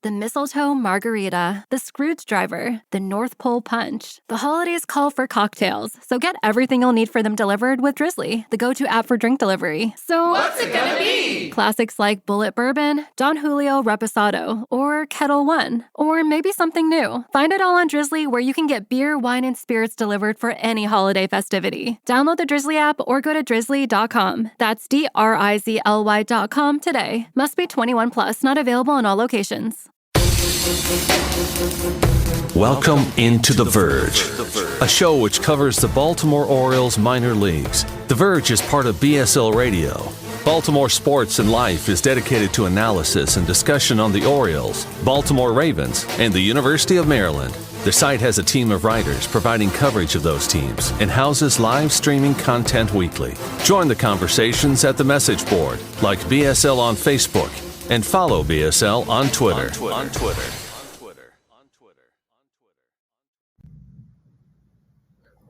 The mistletoe margarita, the Scrooge driver, the North Pole punch. The holidays call for cocktails, so get everything you'll need for them delivered with Drizzly, the go-to app for drink delivery. So, what's it gonna be? Classics like Bullet Bourbon, Don Julio Reposado, or Kettle One, or maybe something new. Find it all on Drizzly, where you can get beer, wine, and spirits delivered for any holiday festivity. Download the Drizzly app or go to drizzly.com. That's DRIZLY.com today. Must be 21 plus, not available in all locations. Welcome into The Verge, a show which covers the Baltimore Orioles minor leagues. The Verge is part of BSL Radio. Baltimore Sports and Life is dedicated to analysis and discussion on the Orioles, Baltimore Ravens, and the University of Maryland. The site has a team of writers providing coverage of those teams and houses live streaming content weekly. Join the conversations at the message board, like BSL on Facebook, and follow BSL on Twitter.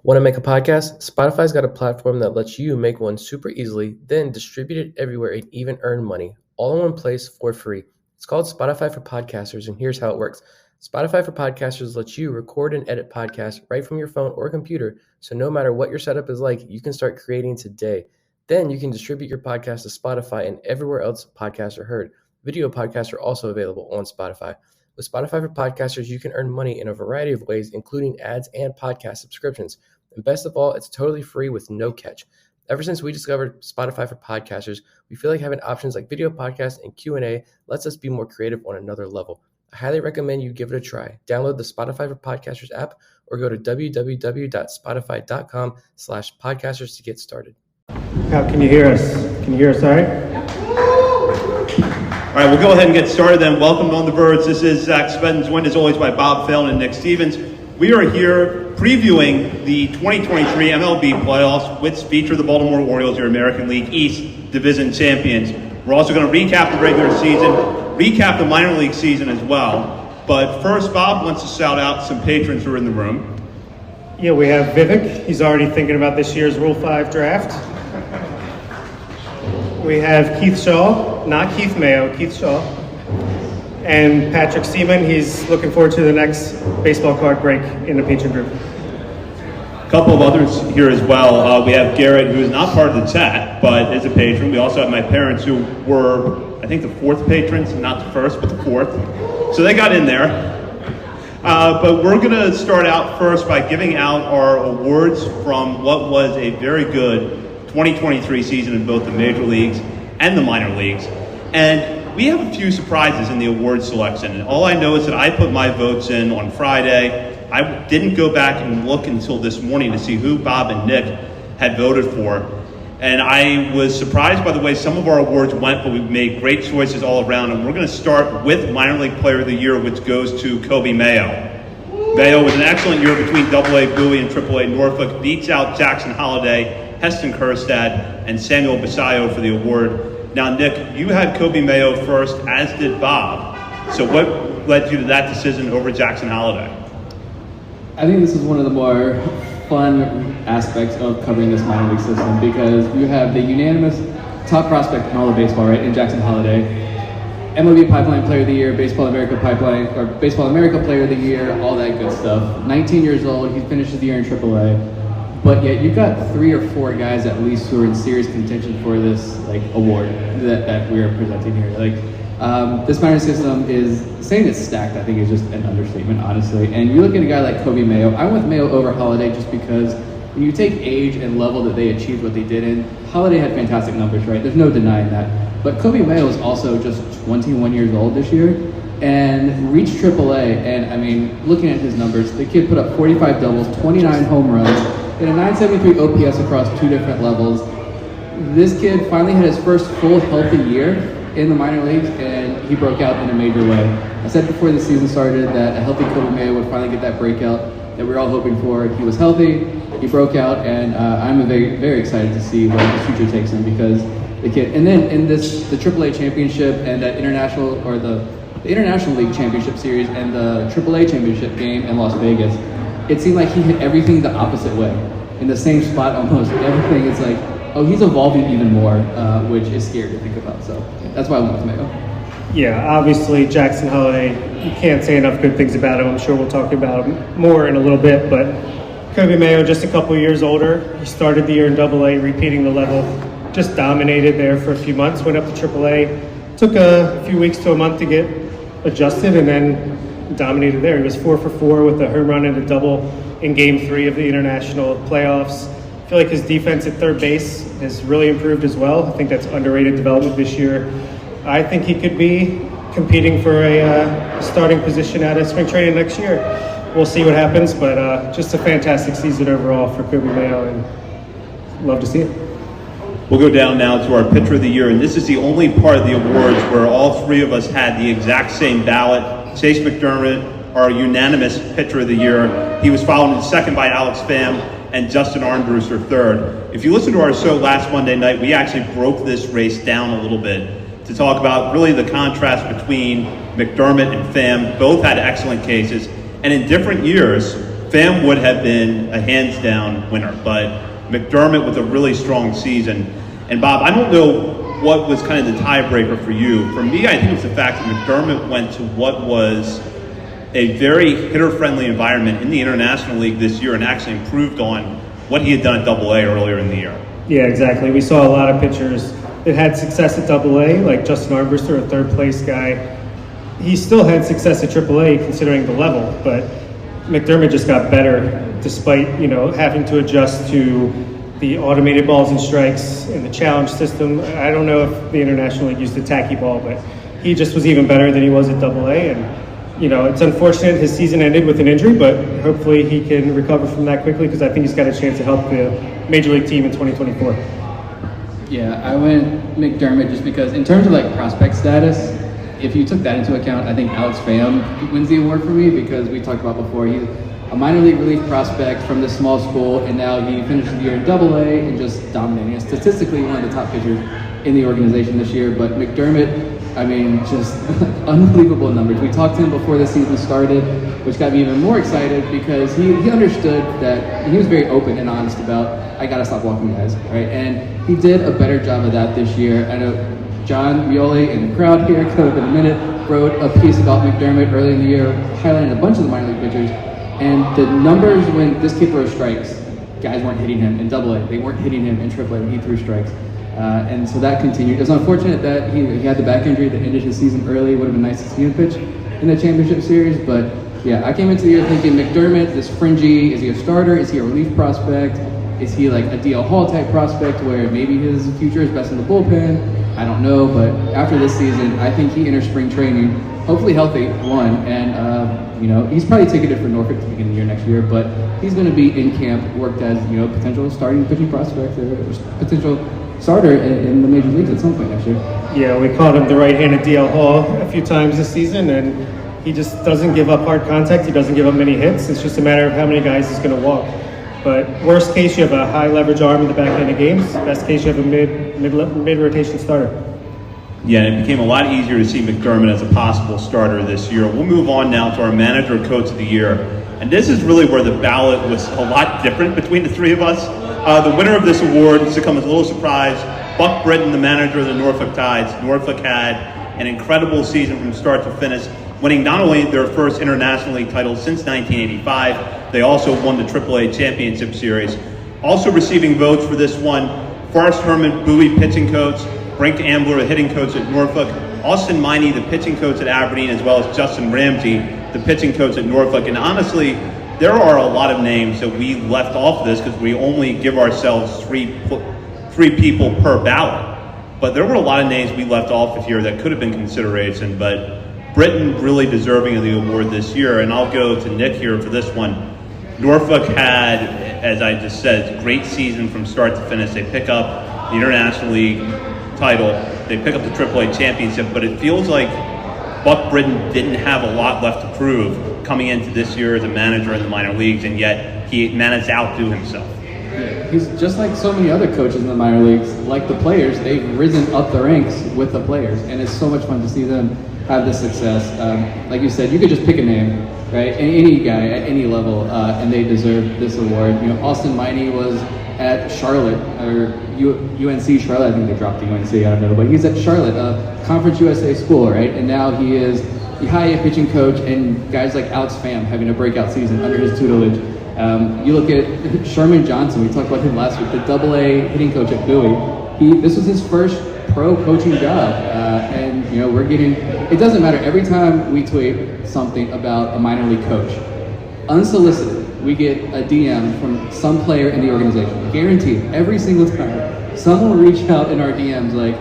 Want to make a podcast? Spotify's got a platform that lets you make one super easily, then distribute it everywhere and even earn money, all in one place for free. It's called Spotify for Podcasters, and here's how it works. Spotify for Podcasters lets you record and edit podcasts right from your phone or computer, so no matter what your setup is like, you can start creating today. Then you can distribute your podcast to Spotify and everywhere else podcasts are heard. Video podcasts are also available on Spotify. With Spotify for Podcasters, you can earn money in a variety of ways, including ads and podcast subscriptions. And best of all, it's totally free with no catch. Ever since we discovered Spotify for Podcasters, we feel like having options like video podcasts and Q&A lets us be more creative on another level. I highly recommend you give it a try. Download the Spotify for Podcasters app or go to www.spotify.com/podcasters to get started. How can you hear us? Can you hear us all right? All right, we'll go ahead and get started then. Welcome on The Verge. This is Zach Spedden, joined as always by Bob Phelan and Nick Stevens. We are here previewing the 2023 MLB playoffs, which feature the Baltimore Orioles, your American League East Division champions. We're also going to recap the regular season, recap the minor league season as well. But first, Bob wants to shout out some patrons who are in the room. Yeah, we have Vivek. He's already thinking about this year's Rule 5 draft. We have Keith Shaw, not Keith Mayo, Keith Shaw. And Patrick Seaman, he's looking forward to the next baseball card break in the patron group. A couple of others here as well. We have Garrett, who is not part of the chat, but is a patron. We also have my parents, who were, I think, the fourth patrons, not the first, but the fourth. So they got in there. But we're going to start out first by giving out our awards from what was a very good 2023 season in both the major leagues and the minor leagues. And we have a few surprises in the award selection. And all I know is that I put my votes in on Friday. I didn't go back and look until this morning to see who Bob and Nick had voted for. And I was surprised by the way some of our awards went, but we've made great choices all around. And we're going to start with Minor League Player of the Year, which goes to Kobe Mayo. Mayo, with an excellent year between AA Bowie and AAA Norfolk, beats out Jackson Holliday, Heston Kjerstad, and Samuel Basayo for the award. Now, Nick, you had Kobe Mayo first, as did Bob. So what led you to that decision over Jackson Holliday? I think this is one of the more fun aspects of covering this minor league system, because you have the unanimous top prospect in all of baseball, right, in Jackson Holliday. MLB Pipeline Player of the Year, Baseball America Player of the Year, all that good stuff. 19 years old, he finishes the year in AAA. But yet you've got 3 or 4 guys at least who are in serious contention for this award that we're presenting here. This minor system is, saying it's stacked, I think is just an understatement, honestly. And you look at a guy like Kobe Mayo. I went with Mayo over Holliday just because when you take age and level that they achieved what they did in, Holliday had fantastic numbers, right? There's no denying that. But Kobe Mayo is also just 21 years old this year and reached AAA. And I mean, looking at his numbers, the kid put up 45 doubles, 29 home runs, and a 973 OPS across 2 different levels. This kid finally had his first full healthy year in the minor leagues, and he broke out in a major way. I said before the season started that a healthy Kobe Mayo would finally get that breakout that we were all hoping for. He was healthy, he broke out, and I'm very, very excited to see where the future takes him, because the kid, and then in the AAA championship and that international league championship series and the AAA championship game in Las Vegas, it seemed like he hit everything the opposite way, in the same spot almost. Everything is he's evolving even more, which is scary to think about. So that's why I went with Mayo. Yeah, obviously Jackson Holiday, you can't say enough good things about him. I'm sure we'll talk about him more in a little bit, but Kobe Mayo, just a couple years older. He started the year in AA, repeating the level, just dominated there for a few months, went up to AAA, took a few weeks to a month to get adjusted, and then dominated there. He was 4 for 4 with a home run and a double in Game 3 of the international playoffs. I feel like his defense at third base has really improved as well. I think that's underrated development this year. I think he could be competing for a starting position out of spring training next year. We'll see what happens, but just a fantastic season overall for Kobe Mayo, and love to see it. We'll go down now to our Pitcher of the Year, and this is the only part of the awards where all three of us had the exact same ballot. Chase McDermott, our unanimous Pitcher of the Year. He was followed in second by Alex Pham and Justin Armbruster third. If you listen to our show last Monday night, we actually broke this race down a little bit to talk about really the contrast between McDermott and Pham. Both had excellent cases, and in different years, Pham would have been a hands-down winner, but McDermott with a really strong season. And Bob, I don't know what was kind of the tiebreaker for you. For me, I think it's the fact that McDermott went to what was a very hitter-friendly environment in the International League this year and actually improved on what he had done at AA earlier in the year. Yeah, exactly. We saw a lot of pitchers that had success at AA, like Justin Armbruster, a third-place guy. He still had success at AAA considering the level, but McDermott just got better despite, having to adjust to the automated balls and strikes and the challenge system. I don't know if the International League used the tacky ball, but he just was even better than he was at AA. And, it's unfortunate his season ended with an injury, but hopefully he can recover from that quickly because I think he's got a chance to help the Major League team in 2024. Yeah, I went McDermott just because in terms of prospect status, if you took that into account, I think Alex Pham wins the award for me because we talked about before, he's a minor league relief prospect from this small school, and now he finished the year in AA and just dominating. And statistically, one of the top pitchers in the organization this year. But McDermott, just unbelievable numbers. We talked to him before the season started, which got me even more excited because he understood that he was very open and honest about, I gotta stop walking guys, right? And he did a better job of that this year. I know Jon Meoli in the crowd here, coming up in a minute, wrote a piece about McDermott early in the year, highlighting a bunch of the minor league pitchers. And the numbers when this kid throws strikes, guys weren't hitting him in AA. They weren't hitting him in AAA when he threw strikes. And so that continued. It's unfortunate that he had the back injury that ended his season early. It would have been nice to see him pitch in the championship series. But yeah, I came into the year thinking McDermott, this fringy, is he a starter? Is he a relief prospect? Is he like a DL Hall type prospect where maybe his future is best in the bullpen? I don't know. But after this season, I think he enters spring training hopefully healthy, and he's probably ticketed for Norfolk to begin the year next year, but he's going to be in camp, worked as potential starting pitching prospect or potential starter in the major leagues at some point next year. Yeah, we called him the right-handed DL Hall a few times this season, and he just doesn't give up hard contact. He doesn't give up many hits. It's just a matter of how many guys he's going to walk. But worst case, you have a high leverage arm in the back end of games. Best case, you have a mid rotation starter. Yeah, and it became a lot easier to see McDermott as a possible starter this year. We'll move on now to our manager coach of the year. And this is really where the ballot was a lot different between the three of us. The winner of this award, to come as a little surprise, Buck Britton, the manager of the Norfolk Tides. Norfolk had an incredible season from start to finish, winning not only their first International League title since 1985, they also won the AAA Championship Series. Also receiving votes for this one, Forrest Herman, Bowie pitching coach, Brink Ambler, the hitting coach at Norfolk, Austin Miney, the pitching coach at Aberdeen, as well as Justin Ramsey, the pitching coach at Norfolk. And honestly, there are a lot of names that we left off this because we only give ourselves three people per ballot. But there were a lot of names we left off of here that could have been consideration. But Britton really deserving of the award this year. And I'll go to Nick here for this one. Norfolk had, as I just said, great season from start to finish. They pick up the International League title, they pick up the AAA championship, but it feels like Buck Britton didn't have a lot left to prove coming into this year as a manager in the minor leagues, and yet he managed to outdo himself. Yeah, he's just like so many other coaches in the minor leagues. Like the players, they've risen up the ranks with the players, and it's so much fun to see them have this success. Like you said, you could just pick a name, right? Any guy at any level, and they deserve this award. Austin Miney was at Charlotte, or UNC Charlotte. I think they dropped the UNC, I don't know, but he's at Charlotte, Conference USA school, right? And now he is the high-A pitching coach, and guys like Alex Pham having a breakout season under his tutelage. You look at Sherman Johnson, we talked about him last week, the Double-A hitting coach at Bowie. This was his first pro coaching job, and we're getting, it doesn't matter, every time we tweet something about a minor league coach, unsolicited, we get a DM from some player in the organization, guaranteed, every single time. Someone will reach out in our DMs like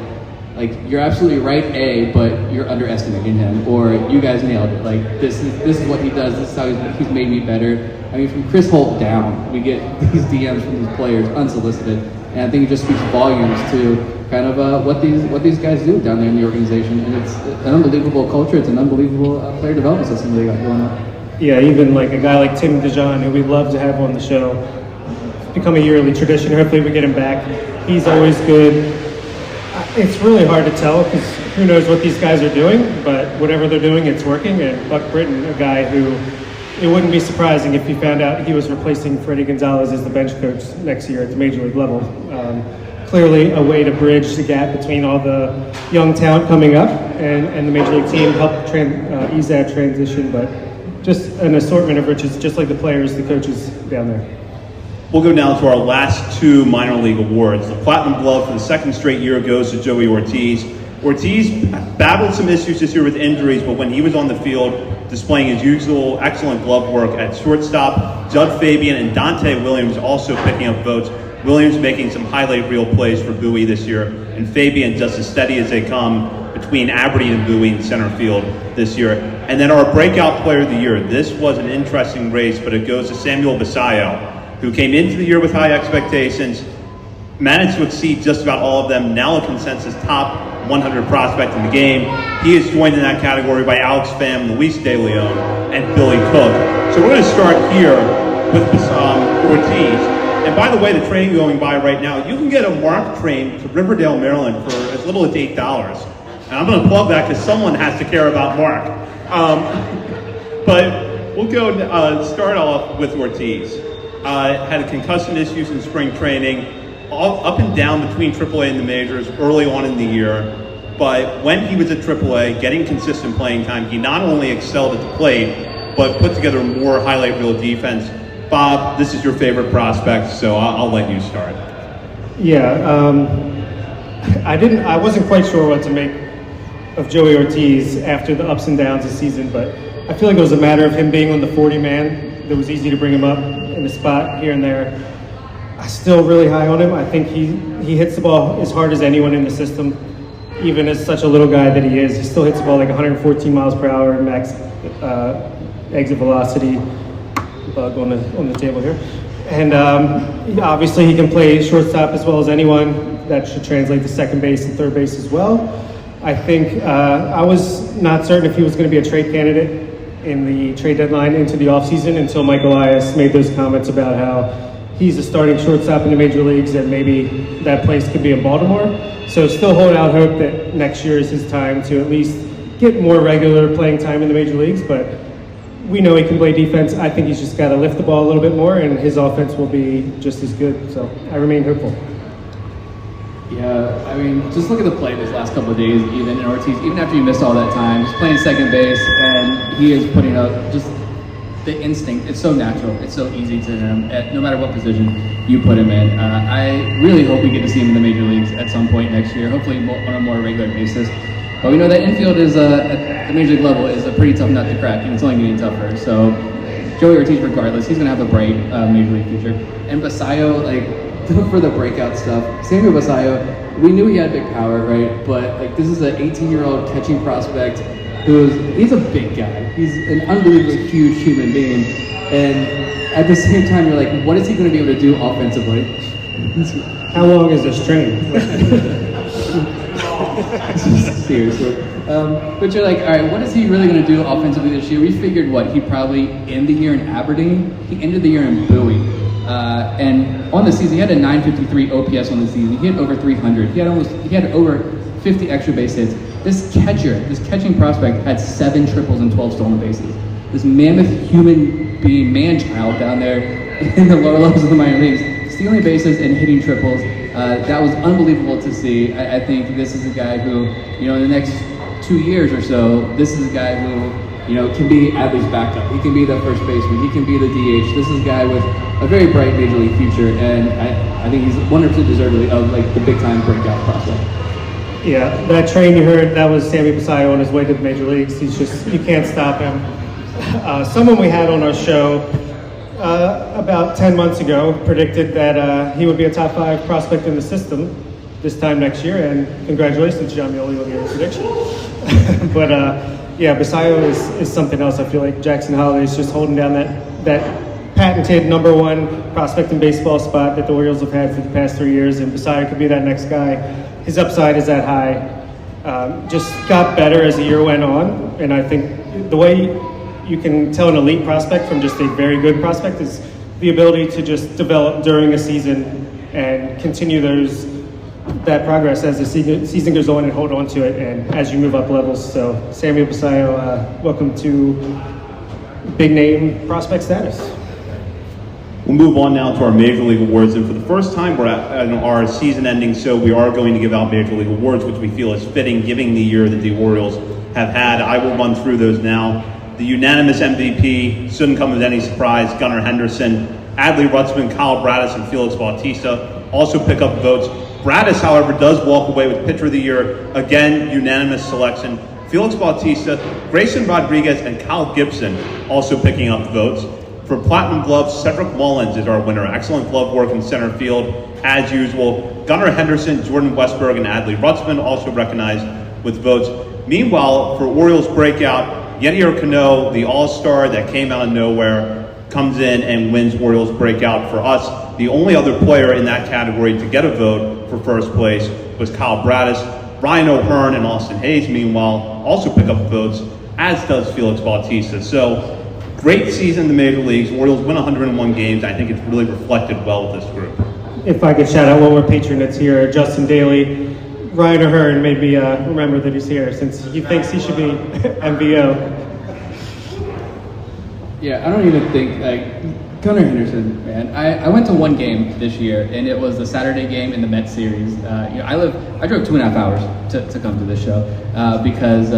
you're absolutely right, A, but you're underestimating him, or you guys nailed it. Like this is what he does. This is how he's made me better. I mean, from Chris Holt down, we get these DMs from these players unsolicited, and I think it just speaks volumes to kind of what these guys do down there in the organization. And it's an unbelievable culture. It's an unbelievable player development system they got going on. Yeah, even like a guy like Tim DeJohn, who we'd love to have on the show. It's become a yearly tradition. Hopefully we get him back. He's always good. It's really hard to tell because who knows what these guys are doing, but whatever they're doing, it's working. And Buck Britton, a guy who it wouldn't be surprising if you found out he was replacing Freddie Gonzalez as the bench coach next year at the major league level. Clearly a way to bridge the gap between all the young talent coming up and the major league team, help ease that transition, but just an assortment of riches, just like the players, the coaches down there. We'll go now to our last two minor league awards. The Platinum Glove for the second straight year goes to Joey Ortiz. Ortiz battled some issues this year with injuries, but when he was on the field, displaying his usual excellent glove work at shortstop, Judd Fabian and Dante Williams also picking up votes. Williams making some highlight reel plays for Bowie this year, and Fabian just as steady as they come between Aberdeen and Bowie in center field this year. And then our breakout player of the year. This was an interesting race, but it goes to Samuel Basayo, who came into the year with high expectations, managed to exceed just about all of them, now a consensus top 100 prospect in the game. He is joined in that category by Alex Pham, Luis De Leon, and Billy Cook. So we're going to start here with Ortiz. And by the way, the train going by right now, you can get a MARC train to Riverdale, Maryland for as little as $8. And I'm going to plug that because someone has to care about MARC. But we'll go start off with Ortiz. Had concussion issues in spring training, all up and down between AAA and the majors early on in the year. But when he was at AAA, getting consistent playing time, he not only excelled at the plate, but put together more highlight reel defense. Bob, this is your favorite prospect, so I'll let you start. Yeah, I wasn't quite sure what to make of Joey Ortiz after the ups and downs this season, but I feel like it was a matter of him being on the 40-man. It was easy to bring him up in the spot here and there. I'm still really high on him. I think he hits the ball as hard as anyone in the system, even as such a little guy that he is. He still hits the ball like 114 miles per hour, max exit velocity. Bug on the table here. And obviously he can play shortstop as well as anyone. That should translate to second base and third base as well. I think I was not certain if he was going to be a trade candidate in the trade deadline into the offseason until Mike Elias made those comments about how he's a starting shortstop in the major leagues and maybe that place could be in Baltimore. So still hold out hope that next year is his time to at least get more regular playing time in the major leagues, but we know he can play defense. I think he's just got to lift the ball a little bit more and his offense will be just as good. So I remain hopeful. Yeah, I mean, just look at the play these last couple of days, even in Ortiz, even after you missed all that time, he's playing second base, and he is putting up just the instinct. It's so natural. It's so easy to him, no matter what position you put him in. I really hope we get to see him in the major leagues at some point next year, hopefully on a more regular basis. But we know that infield is, at the major league level, is a pretty tough nut to crack, and it's only getting tougher. So Joey Ortiz, regardless, he's going to have a bright major league future. And Basayo, for the breakout stuff, Samuel Basayo, we knew he had big power, right? But this is an 18-year-old catching prospect he's a big guy. He's an unbelievably huge human being. And at the same time, you're like, what is he going to be able to do offensively? How long is this train? Seriously. But you're like, all right, what is he really going to do offensively this year? We figured he probably end the year in Aberdeen. He ended the year in Bowie. And on the season, he had a 953 OPS on the season. He hit over 300. He had over 50 extra base hits. This catching prospect had 7 triples and 12 stolen bases. This mammoth human being, man-child down there in the lower levels of the minor leagues stealing bases and hitting triples. That was unbelievable to see. I think this is a guy who, in the next 2 years or so, this is a guy who, can be Adley's backup. He can be the first baseman. He can be the DH. This is a guy with a very bright major league future, and I think he's 100% deservedly of the big time breakout prospect. Yeah, that train you heard, that was Sammy Basayo on his way to the major leagues. You can't stop him. Someone we had on our show about 10 months ago predicted that he would be a top 5 prospect in the system this time next year, and congratulations, Jon Meoli, on your prediction. But Basayo is something else. I feel like Jackson Holliday is just holding down that patented number 1 prospect in baseball spot that the Orioles have had for the past 3 years, and Basayo could be that next guy. His upside is that high. Just got better as the year went on, and I think the way you can tell an elite prospect from just a very good prospect is the ability to just develop during a season and continue that progress as the season goes on and hold on to it and as you move up levels. So Samuel Basayo, welcome to big name prospect status. We'll move on now to our Major League Awards, and for the first time we're at our season ending, so we are going to give out Major League Awards, which we feel is fitting given the year that the Orioles have had. I will run through those now. The unanimous MVP, shouldn't come as any surprise, Gunnar Henderson. Adley Rutschman, Kyle Bradish, and Felix Bautista also pick up votes. Bradish, however, does walk away with Pitcher of the Year. Again, unanimous selection. Felix Bautista, Grayson Rodriguez, and Kyle Gibson also picking up votes. For Platinum Glove, Cedric Mullins is our winner. Excellent glove work in center field, as usual. Gunnar Henderson, Jordan Westberg, and Adley Rutschman also recognized with votes. Meanwhile, for Orioles breakout, Yedier Cano, the all-star that came out of nowhere, comes in and wins Orioles breakout for us. The only other player in that category to get a vote for first place was Kyle Bradish. Ryan O'Hearn and Austin Hayes, meanwhile, also pick up votes, as does Felix Bautista. So, great season in the major leagues. Orioles win 101 games. I think it's really reflected well with this group. If I could shout out one more patron that's here, Justin Daly. Ryan O'Hearn made me remember that he's here since he thinks he should be MVO. Yeah, I don't even think, Gunnar Henderson, man. I went to one game this year, and it was the Saturday game in the Mets series. I drove 2.5 hours to come to this show because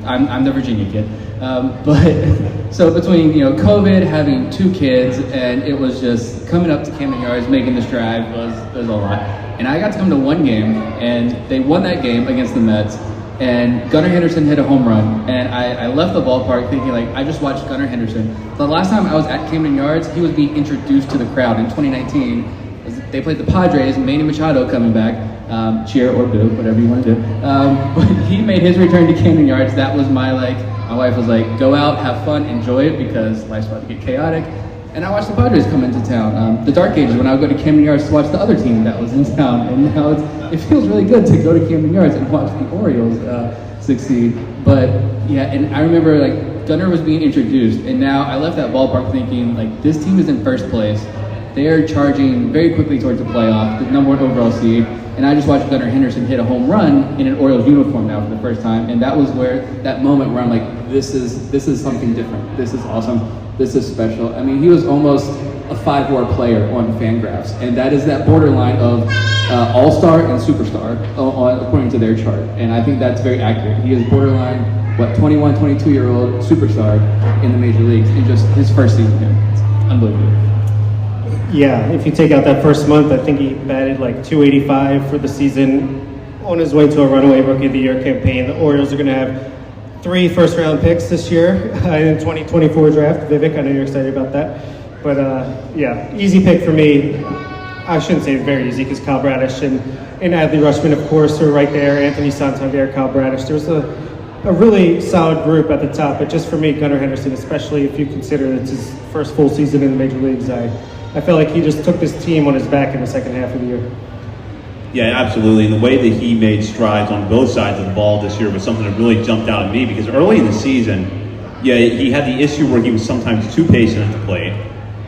I'm the Virginia kid. But so between COVID, having 2 kids, and it was just coming up to Camden Yards, making this drive was a lot. And I got to come to one game, and they won that game against the Mets. And Gunnar Henderson hit a home run, and I left the ballpark thinking, I just watched Gunnar Henderson. The last time I was at Camden Yards, he was being introduced to the crowd in 2019. They played the Padres, Manny Machado coming back, cheer or boo, whatever you want to do. But he made his return to Camden Yards. That was my wife was like, go out, have fun, enjoy it, because life's about to get chaotic. And I watched the Padres come into town. The dark ages when I would go to Camden Yards to watch the other team that was in town. And now it feels really good to go to Camden Yards and watch the Orioles succeed. But yeah, and I remember Gunnar was being introduced, and now I left that ballpark thinking this team is in first place. They are charging very quickly towards the playoff, the number 1 overall seed. And I just watched Gunnar Henderson hit a home run in an Orioles uniform now for the first time. And that was that moment where I'm like, this is something different. This is awesome. This is special. I mean, he was almost a 5-WAR player on Fangraphs, and that is that borderline of all-star and superstar according to their chart. And I think that's very accurate. He is borderline, 21, 22-year-old superstar in the major leagues in just his first season here. It's unbelievable. Yeah, if you take out that first month, I think he batted 285 for the season on his way to a runaway Rookie of the Year campaign. The Orioles are going to have 3 first-round picks this year in the 2024 draft. Vivek, I know you're excited about that. But easy pick for me. I shouldn't say very easy because Kyle Bradish and Adley Rutschman, of course, are right there. Anthony Santander, Kyle Bradish. There's a really solid group at the top. But just for me, Gunnar Henderson, especially if you consider it's his first full season in the major leagues, I felt like he just took this team on his back in the second half of the year. Yeah, absolutely. And the way that he made strides on both sides of the ball this year was something that really jumped out at me, because early in the season, he had the issue where he was sometimes too patient at the plate.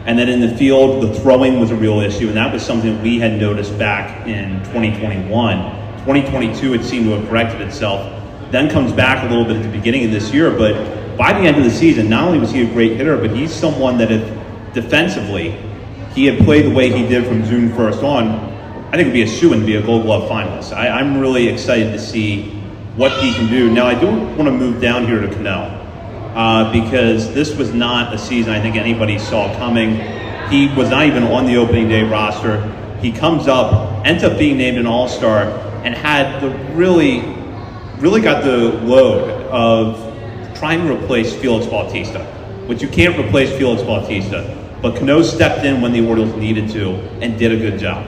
And then in the field, the throwing was a real issue, and that was something we had noticed back in 2021. 2022, it seemed to have corrected itself. Then comes back a little bit at the beginning of this year, but by the end of the season, not only was he a great hitter, but he's someone that if defensively, he had played the way he did from June 1st on, I think it'd be a shoo-in to be a Gold Glove finalist. I'm really excited to see what he can do. Now, I do want to move down here to Cano, because this was not a season I think anybody saw coming. He was not even on the opening day roster. He comes up, ends up being named an All-Star, and had the really got the load of trying to replace Felix Bautista, which you can't replace Felix Bautista. But Cano stepped in when the Orioles needed to and did a good job.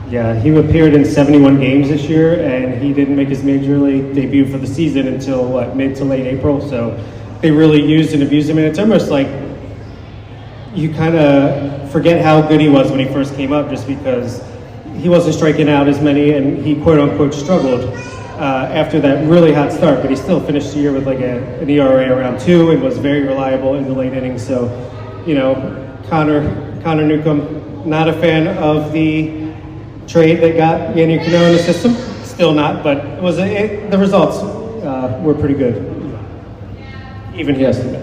Yeah, he appeared in 71 games this year, and he didn't make his major league debut for the season until, mid to late April. So they really used and abused him, and it's almost like you kind of forget how good he was when he first came up, just because he wasn't striking out as many, and he quote-unquote struggled after that really hot start, but he still finished the year with an ERA around 2 and was very reliable in the late innings. So, Connor Newcombe, not a fan of the trade that got Yennier Cano in the system. Still not, but the results were pretty good, even yesterday.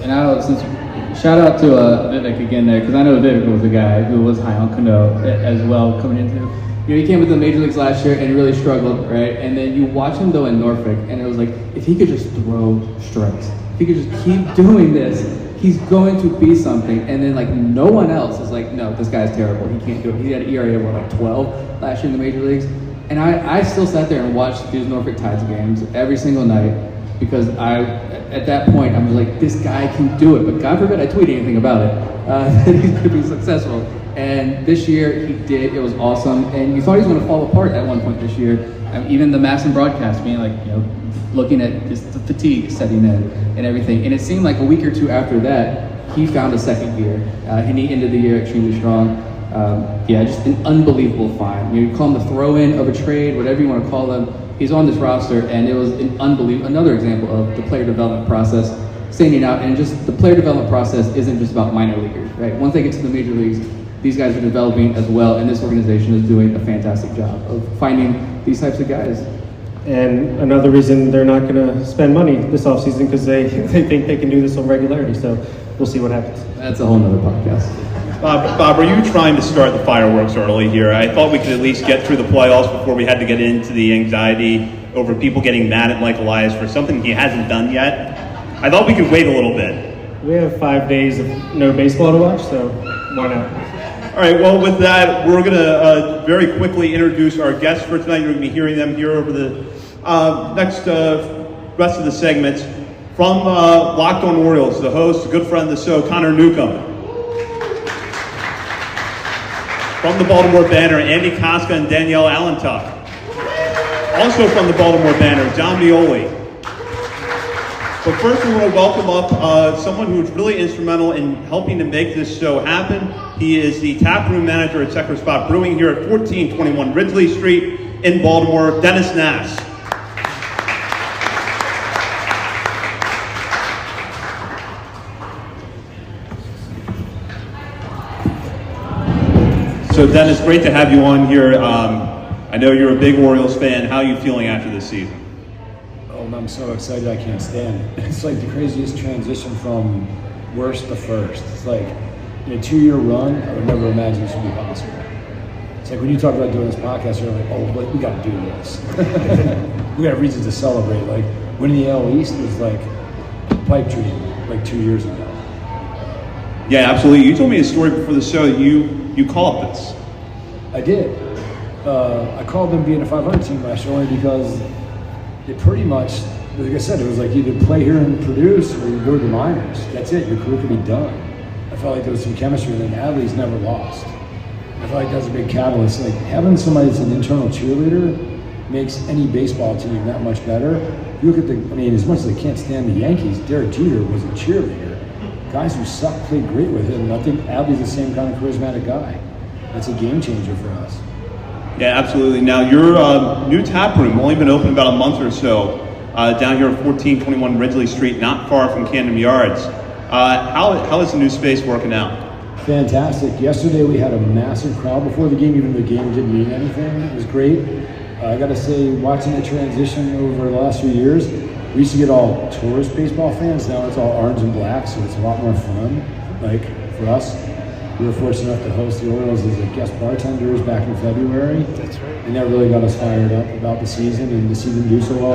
And shout out to Vivek again there, because I know Vivek was a guy who was high on Cano as well coming into. He came into the major leagues last year and he really struggled, right? And then you watch him though in Norfolk, and it was like, if he could just throw strikes, if he could just keep doing this, he's going to be something. And then no one else is like, no, this guy's terrible. He can't do it. He had an ERA of 12 last year in the major leagues. And I still sat there and watched these Norfolk Tides games every single night, because at that point, I was like, this guy can do it. But God forbid I tweet anything about it, that he's going to be successful. And this year he did. It was awesome. And you thought he was going to fall apart at one point this year. Even the mass and broadcast being looking at just the fatigue setting in and everything. And it seemed like a week or two after that, he found a second gear. And he ended the year extremely strong. Just an unbelievable find. You call him the throw-in of a trade, whatever you want to call him. He's on this roster, and it was another example of the player development process standing out. And just the player development process isn't just about minor leaguers, right? Once they get to the major leagues, these guys are developing as well, and this organization is doing a fantastic job of finding these types of guys. And another reason they're not going to spend money this offseason, because they think they can do this on regularity. So we'll see what happens. That's a whole nother podcast. Bob, are you trying to start the fireworks early here? I thought we could at least get through the playoffs before we had to get into the anxiety over people getting mad at Mike Elias for something he hasn't done yet. I thought we could wait a little bit. We have 5 days of no baseball to watch, so why not? All right, well, with that, we're going to very quickly introduce our guests for tonight. You're going to be hearing them here over the next rest of the segments. From Locked On Orioles, the host, a good friend of the show, Connor Newcombe. From the Baltimore Banner, Andy Kostka and Danielle Allentuck. Also from the Baltimore Banner, Jon Meoli. But first we want to welcome up someone who's really instrumental in helping to make this show happen. He is the taproom manager at Checkerspot Brewing here at 1421 Ridgely Street in Baltimore, Dennis Nash. So Dennis, great to have you on here. I know you're a big Orioles fan. How are you feeling after this season? I'm so excited I can't stand it. It's like the craziest transition from worst to first. It's like in a 2-year run, I would never imagine this would be possible. It's like when you talk about doing this podcast, you're like, oh, but we got to do this. We got reasons to celebrate. Like winning the AL East was like a pipe dream like 2 years ago. Yeah, absolutely. You told me a story before the show that you called this. I did. I called them being a 500 team last year only because it pretty much, like I said, it was like either play here and produce or you go to the minors. That's it. Your career could be done. I felt like there was some chemistry, and then Adley's never lost. I feel like that's a big catalyst. Like having somebody that's an internal cheerleader makes any baseball team that much better. You look at as much as they can't stand the Yankees, Derek Jeter was a cheerleader. Guys who suck played great with him, and I think Adley's the same kind of charismatic guy. That's a game changer for us. Yeah, absolutely. Now, your new tap room, only been open about a month or so, down here at 1421 Ridgely Street, not far from Camden Yards. How is the new space working out? Fantastic. Yesterday we had a massive crowd before the game, even though the game didn't mean anything. It was great. I got to say, watching the transition over the last few years, we used to get all tourist baseball fans. Now it's all orange and black, so it's a lot more fun, like, for us. we were fortunate enough to host the Orioles as guest bartenders back in February. That's right. And that really got us fired up about the season, and to see them do so well,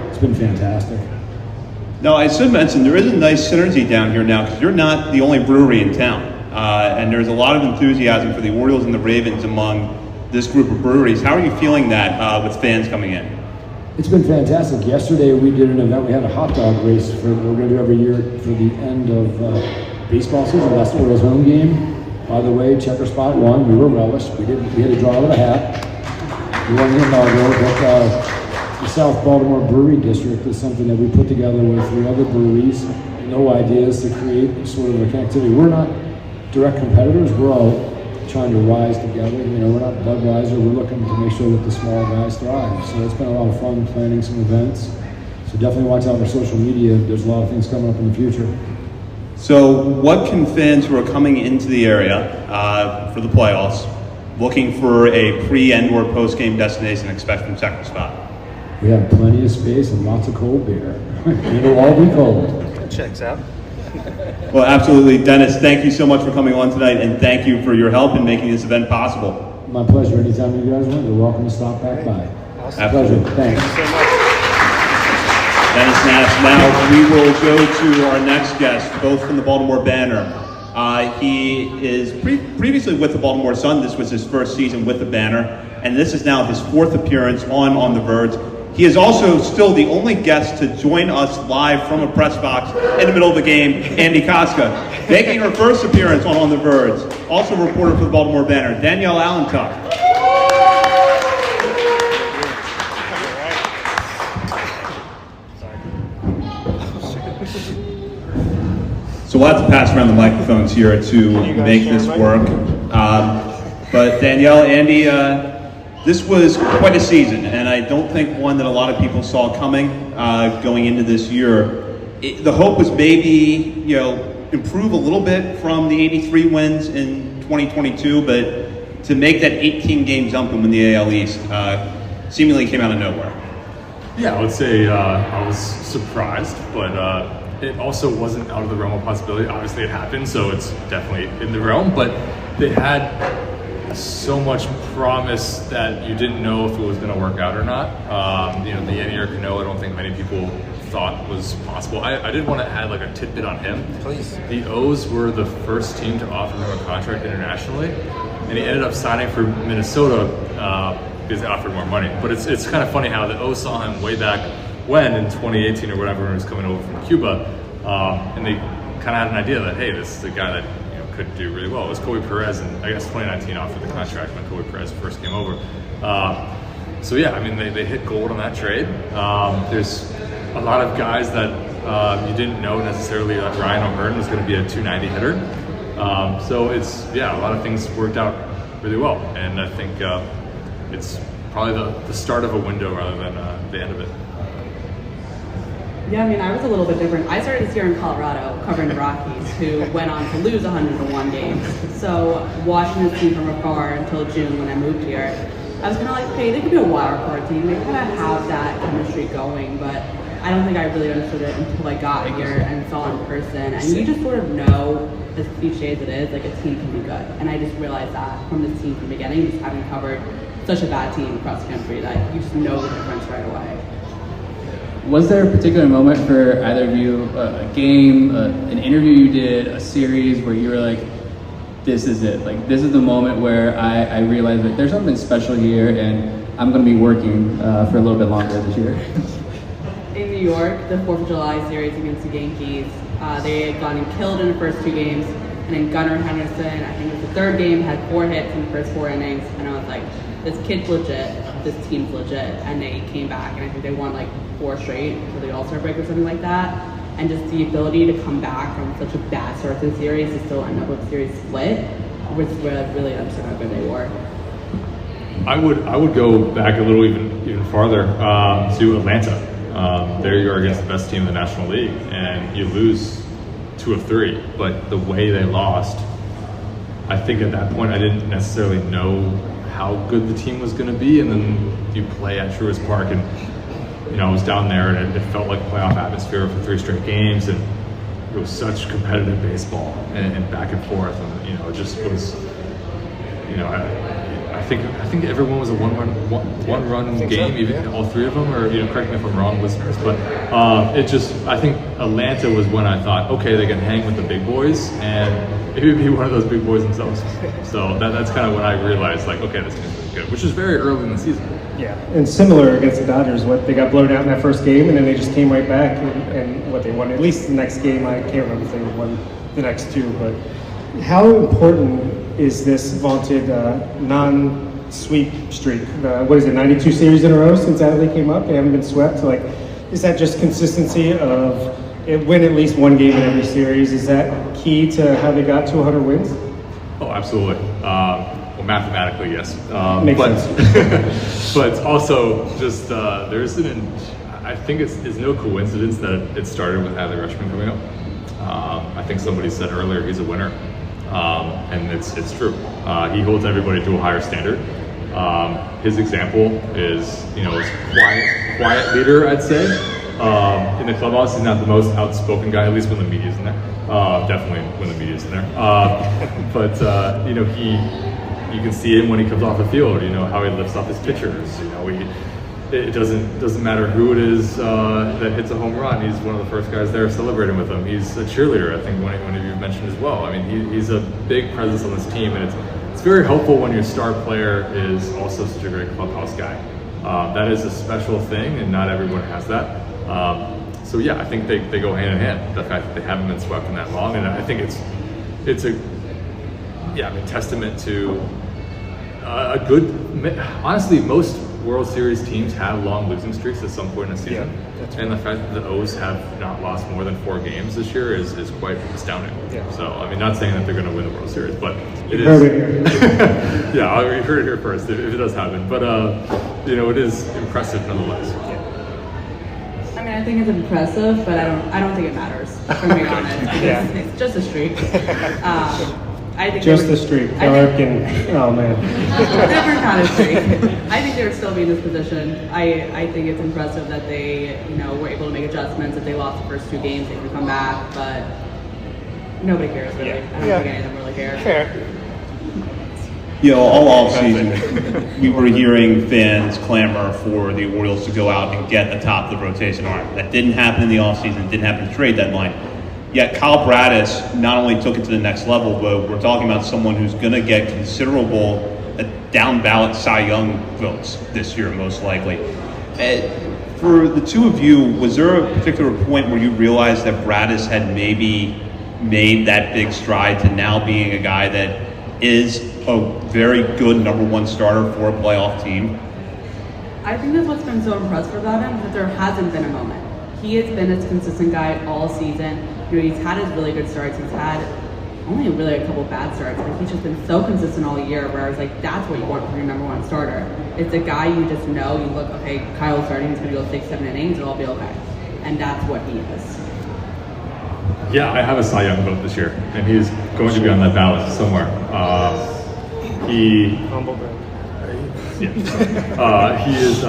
it's been fantastic. Now, I should mention, there is a nice synergy down here now, because you're not the only brewery in town. And there's a lot of enthusiasm for the Orioles and the Ravens among this group of breweries. How are you feeling that with fans coming in? It's been fantastic. Yesterday we did an event. We had a hot dog race we're going to do every year for the end of baseball season. That's the Orioles home game. By the way, Checkerspot won. We were relished. We had a draw with a hat. We won the inaugural, but the South Baltimore Brewery District is something that we put together with 3 other breweries. No ideas to create sort of a connectivity. We're not direct competitors. We're all trying to rise together. We're not Budweiser. We're looking to make sure that the small guys thrive. So it's been a lot of fun planning some events. So definitely watch out for social media. There's a lot of things coming up in the future. So what can fans who are coming into the area for the playoffs, looking for a pre- and or post-game destination, expect from Checkerspot? We have plenty of space and lots of cold beer. It'll all be cold. That checks out. Well, absolutely. Dennis, thank you so much for coming on tonight, and thank you for your help in making this event possible. My pleasure. Anytime you guys want, you're welcome to stop back by. Awesome. Pleasure. Thanks. Thank you so much. Dennis Nash. Now we will go to our next guest, both from the Baltimore Banner. He is previously with the Baltimore Sun. This was his first season with the Banner, and this is now his 4th appearance on the Verge. He is also still the only guest to join us live from a press box in the middle of the game, Andy Kostka. Making her first appearance on the Verge, also a reporter for the Baltimore Banner, Danielle Allentuck. So we'll have to pass around the microphones here to make this work. But Danielle, Andy, this was quite a season, and I don't think one that a lot of people saw coming going into this year. The hope was maybe, improve a little bit from the 83 wins in 2022, but to make that 18-game jump and win the AL East seemingly came out of nowhere. Yeah, I would say I was surprised, but it also wasn't out of the realm of possibility. Obviously, it happened, so it's definitely in the realm, but they had so much promise that you didn't know if it was going to work out or not. The Yennier Cano, I don't think many people thought was possible. I did want to add like a tidbit on him. Please. The O's were the first team to offer him a contract internationally, and he ended up signing for Minnesota because they offered more money. But it's kind of funny how the O's saw him way back when, in 2018 or whatever, when he was coming over from Cuba, and they kind of had an idea that, hey, this is the guy that could do really well. It was Kobe Perez, and I guess 2019 offered the contract when Kobe Perez first came over. So yeah, I mean, they hit gold on that trade. There's a lot of guys that you didn't know necessarily that Ryan O'Hearn was going to be a 290 hitter. So it's, a lot of things worked out really well, and I think it's probably the start of a window rather than the end of it. Yeah, I mean, I was a little bit different. I started this year in Colorado covering the Rockies, who went on to lose 101 games. So watching this team from afar until June when I moved here, I was kind of like, okay, they could be a wild card team. They kind of have that chemistry going, but I don't think I really understood it until I got here and saw in person. And you just sort of know, as cliche as it is, like a team can be good. And I just realized that from this team from the beginning, just having covered such a bad team across the country, that you just know the difference right away. Was there a particular moment for either of you, a game, an interview you did, a series where you were like, this is it, like this is the moment where I realized that there's something special here and I'm going to be working for a little bit longer this year? In New York, the 4th of July series against the Yankees, they had gone and killed in the first 2 games, and then Gunnar Henderson, I think it was the 3rd game, had 4 hits in the first 4 innings, and I was like, this kid's legit, this team's legit, and they came back, and I think they won like 4 straight for the All-Star break or something like that, and just the ability to come back from such a bad start to the series to still end up with the series split was where I really understood how good they were. I would go back a little even farther to Atlanta. There you are against the best team in the National League, and you lose 2 of 3. But the way they lost, I think at that point I didn't necessarily know how good the team was going to be, and then you play at Truist Park, and I was down there, and it felt like a playoff atmosphere for 3 straight games, and it was such competitive baseball and back and forth, and it just was. I think everyone was a one run game, even all three of them, or correct me if I'm wrong, listeners, but I think Atlanta was when I thought, okay, they can hang with the big boys and maybe be one of those big boys themselves. So that's kind of when I realized, like, okay, this team's really good, which is very early in the season. Yeah, and similar against the Dodgers, they got blown out in that first game, and then they just came right back, and what they won, at least the next game, I can't remember if they won the next two, but how important is this vaunted non-sweep streak? 92 series in a row since Adelaide came up? They haven't been swept. Like, is that just consistency of win at least one game in every series? Is that key to how they got to 100 wins? Oh, absolutely. Well, mathematically, yes. Makes sense. But also, just I think it's no coincidence that it started with Adley Rutschman coming up. I think somebody said earlier he's a winner. And it's true. He holds everybody to a higher standard. His example is, is quiet leader, I'd say. In the clubhouse, he's not the most outspoken guy, at least when the media's in there. Definitely when the media's in there. But you can see him when he comes off the field. How he lifts up his pitchers. It doesn't matter who it is that hits a home run. He's one of the first guys there celebrating with them. He's a cheerleader, I think one of you mentioned as well. I mean, he's a big presence on this team, and it's very helpful when your star player is also such a great clubhouse guy. That is a special thing, and not everyone has that. So yeah, I think they go hand in hand. The fact that they haven't been swept in that long, and I think it's a testament to a good. Honestly, most World Series teams have long losing streaks at some point in the season, and the fact that the O's have not lost more than 4 games this year is quite astounding. Yeah. So, I mean, not saying that they're going to win the World Series, but it is. Heard it here. Yeah, we heard it here first if it does happen. But it is impressive nonetheless. Yeah. I mean, I think it's impressive, but I don't think it matters. For being honest, because it's just a streak. I think just the streak. Oh man. Different kind of streak. I think they would still be in this position. I think it's impressive that they, were able to make adjustments. If they lost the first 2 games, they could come back, but nobody cares really. I don't think any of them really care. Fair. All offseason, we were hearing fans clamor for the Orioles to go out and get atop the rotation arm. That didn't happen in the offseason. Didn't happen in the trade deadline. Yet Kyle Bradish not only took it to the next level, but we're talking about someone who's going to get considerable down ballot Cy Young votes this year, most likely. For the two of you, was there a particular point where you realized that Bradish had maybe made that big stride to now being a guy that is a very good number 1 starter for a playoff team? I think that's what's been so impressive about him, that there hasn't been a moment. He has been a consistent guy all season. He's had his really good starts. He's had only really a couple bad starts, but he's just been so consistent all year, where I was like, that's what you want from your number 1 starter. It's a guy you just know, you look, okay, Kyle's starting, he's going to go 6-7 innings, it'll all be okay. And that's what he is. Yeah, I have a Cy Young vote this year, and he's going to be on that ballot somewhere. Humble brag. He has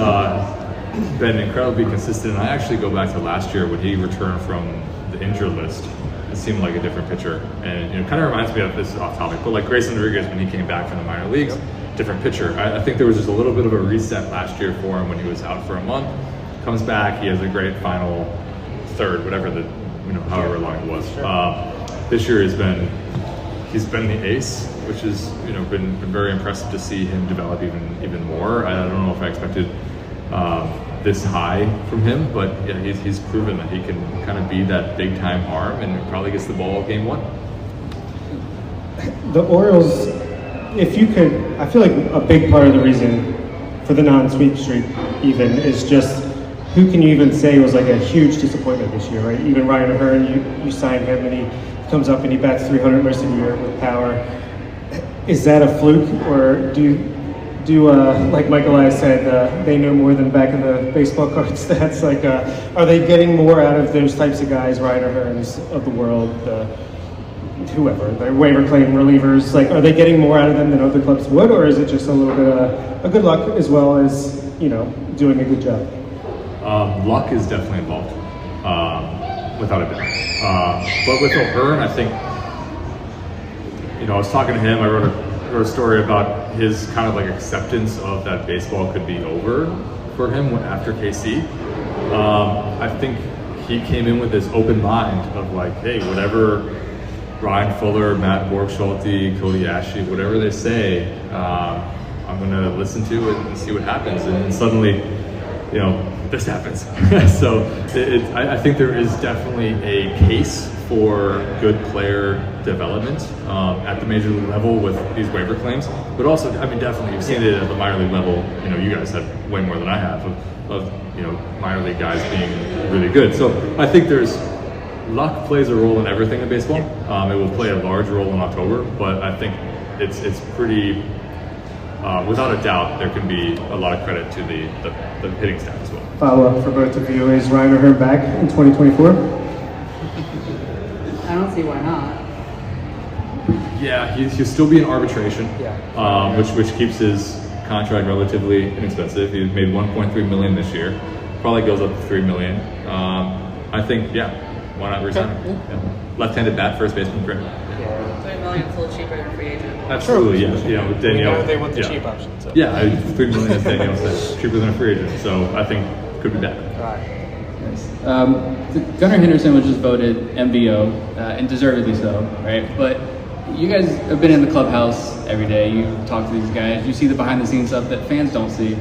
been incredibly consistent, and I actually go back to last year when he returned from the injured list. It seemed like a different pitcher, and kind of reminds me of, this is off topic, but like Grayson Rodriguez when he came back from the minor leagues, different pitcher. I think there was just a little bit of a reset last year for him when he was out for a month. Comes back, he has a great final third, whatever the however long it was. This year he's been the ace, which has been very impressive to see him develop even more. I don't know if I expected this high from him, but yeah, he's proven that he can kind of be that big time arm, and probably gets the ball game 1. The Orioles, if you could, I feel like a big part of the reason for the non-sweep streak even is just who can you even say was like a huge disappointment this year, right? Even Ryan O'Hearn, you signed him and he comes up and he bats 300 most of the year with power. Is that a fluke, or do like Michael I said, they know more than back in the baseball card stats? Like, are they getting more out of those types of guys, Ryan O'Hearns of the world, whoever, the waiver claim relievers? Like, are they getting more out of them than other clubs would, or is it just a little bit of good luck as well as doing a good job? Luck is definitely involved. without a doubt. But with O'Hearn, I think, I was talking to him. I wrote a story about his kind of like acceptance of that baseball could be over for him after KC. I think he came in with this open mind of like, hey, whatever Ryan Fuller, Matt Borg-Schulte, Cody Ashley, whatever they say, I'm going to listen to it and see what happens. And suddenly, this happens. So I think there is definitely a case for good player development at the major league level with these waiver claims. But also, definitely you've seen it at the minor league level. You guys have way more than I have of minor league guys being really good. So I think luck plays a role in everything in baseball. It will play a large role in October, but I think it's pretty, without a doubt, there can be a lot of credit to the hitting staff as well. Follow-up for both of you, is Ryan O'Hearn back in 2024? I don't see why not. Yeah, he'll still be in arbitration, which keeps his contract relatively inexpensive. He made $1.3 million this year, probably goes up to $3 million. I think, why not resign? Yeah. Left-handed bat, first baseman, great. $3 million is a little cheaper than free agent. Absolutely, yeah. With Danielle, they want the cheap option. So. Yeah, $3 million, as Danielle said, cheaper than a free agent. So I think could be back. All right. Nice. Gunnar Henderson was just voted MVO, and deservedly so, right? But you guys have been in the clubhouse every day. You talk to these guys. You see the behind-the-scenes stuff that fans don't see.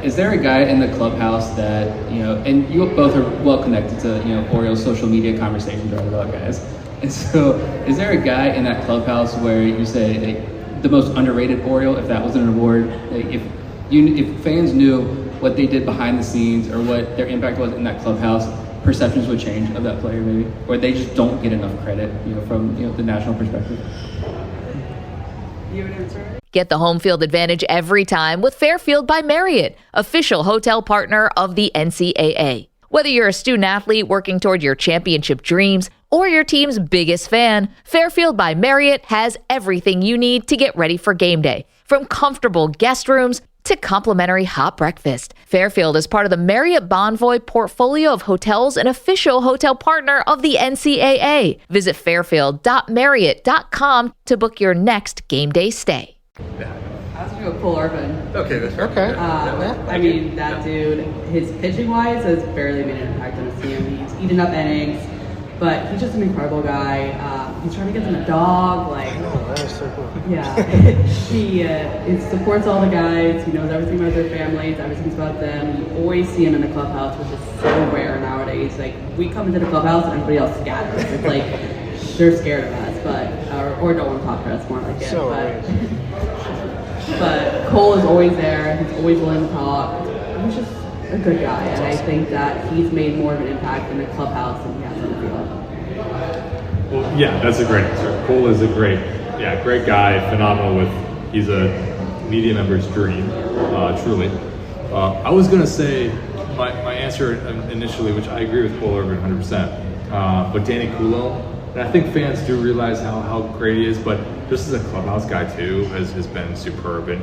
Is there a guy in the clubhouse that, and you both are well connected to, Orioles social media conversations right about guys. And so is there a guy in that clubhouse where you say the most underrated Oriole, if that was an award, if fans knew what they did behind the scenes or what their impact was in that clubhouse, perceptions would change of that player maybe, or they just don't get enough credit, from the national perspective? You would answer? Get the home field advantage every time with Fairfield by Marriott, official hotel partner of the NCAA. Whether you're a student athlete working toward your championship dreams or your team's biggest fan, Fairfield by Marriott has everything you need to get ready for game day. From comfortable guest rooms to complimentary hot breakfast, Fairfield is part of the Marriott Bonvoy portfolio of hotels and official hotel partner of the NCAA. Visit fairfield.marriott.com to book your next game day stay. I was going to go Cole Irvin. Okay, that's right. Okay. That dude, his pitching-wise, has barely made an impact on his team. He's eaten up innings, but he's just an incredible guy. He's trying to get them a dog. That is so cool. Yeah. He supports all the guys. He knows everything about their families. Everything's about them. You always see him in the clubhouse, which is so rare nowadays. We come into the clubhouse and everybody else scatters. It's like they're scared of us, or don't want to talk to us, more like it. So But Cole is always there. He's always willing to talk. He's just a good guy, and I think that he's made more of an impact in the clubhouse than he has on the field. Well, that's a great answer. Cole is a great guy, phenomenal he's a media member's dream, truly. I was going to say my answer initially, which I agree with Cole Irvin 100%, but Danny Coulombe, and I think fans do realize how great he is, but just as a clubhouse guy too, has been superb. And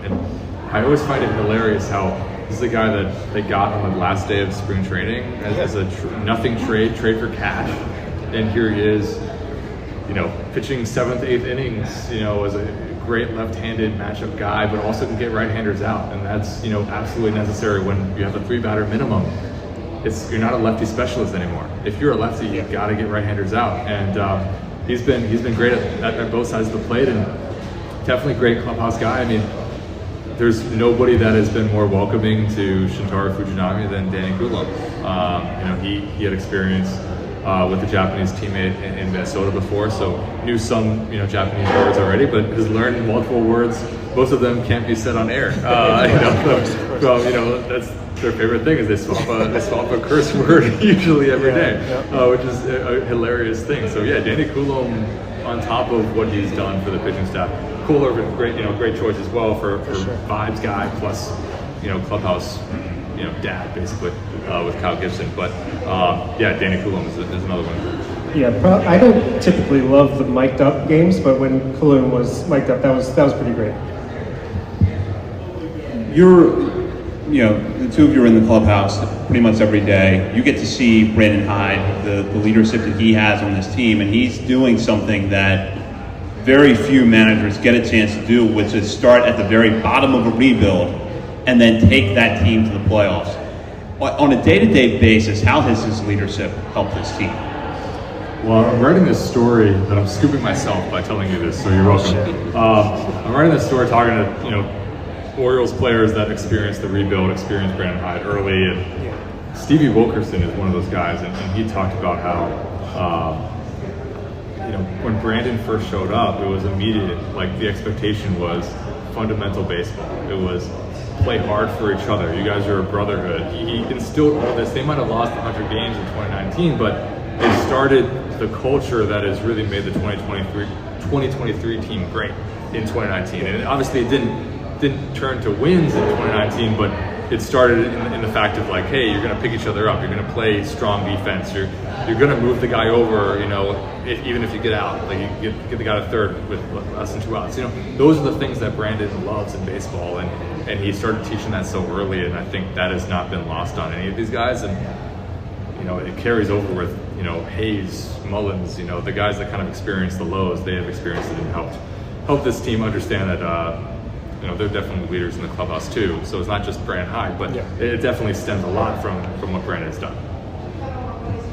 I always find it hilarious how this is the guy that they got on the last day of spring training as a nothing trade for cash. And here he is, pitching 7th, 8th innings, as a great left-handed matchup guy, but also can get right-handers out. And that's, absolutely necessary when you have a 3-batter minimum. You're not a lefty specialist anymore. If you're a lefty, you've got to get right-handers out. And he's been great at both sides of the plate, and definitely a great clubhouse guy. There's nobody that has been more welcoming to Shintaro Fujinami than Danny Coulombe. He had experience with the Japanese teammate in Minnesota before, so knew some Japanese words already, but has learned multiple words. Most of them can't be said on air. That's their favorite thing is they swap a curse word usually every day, which is a hilarious thing. So Danny Coulombe, on top of what he's done for the pitching staff, Cole Irvin, great choice as well for vibes guy plus clubhouse dad basically with Kyle Gibson. But Danny Coulombe is another one. Yeah, I don't typically love the mic'd up games, but when Coulombe was mic'd up, that was pretty great. the two of you are in the clubhouse pretty much every day. You get to see Brandon Hyde, the leadership that he has on this team, and he's doing something that very few managers get a chance to do, which is start at the very bottom of a rebuild and then take that team to the playoffs. On a day-to-day basis, how has his leadership helped this team? Well, I'm writing this story that I'm scooping myself by telling you this, so you're welcome. I'm writing this story talking to Orioles players that experienced the rebuild, experienced Brandon Hyde early, and Stevie Wilkerson is one of those guys, and he talked about how when Brandon first showed up, it was immediate. Like, the expectation was fundamental baseball. It was play hard for each other. You guys are a brotherhood. He instilled all this. They might have lost 100 games in 2019, but it started the culture that has really made the 2023 team great in 2019. And obviously it didn't turn to wins in 2019, but it started in the fact of like, hey, you're going to pick each other up. You're going to play strong defense. You're going to move the guy over, even if you get out. Like, you get the guy to third with less than 2 outs. Those are the things that Brandon loves in baseball, and he started teaching that so early, and I think that has not been lost on any of these guys. And it carries over with Hayes, Mullins, the guys that kind of experience the lows. They have experienced it and helped this team understand that they're definitely leaders in the clubhouse too. So it's not just Brandon Hyde, but it definitely stems a lot from what Brandon has done.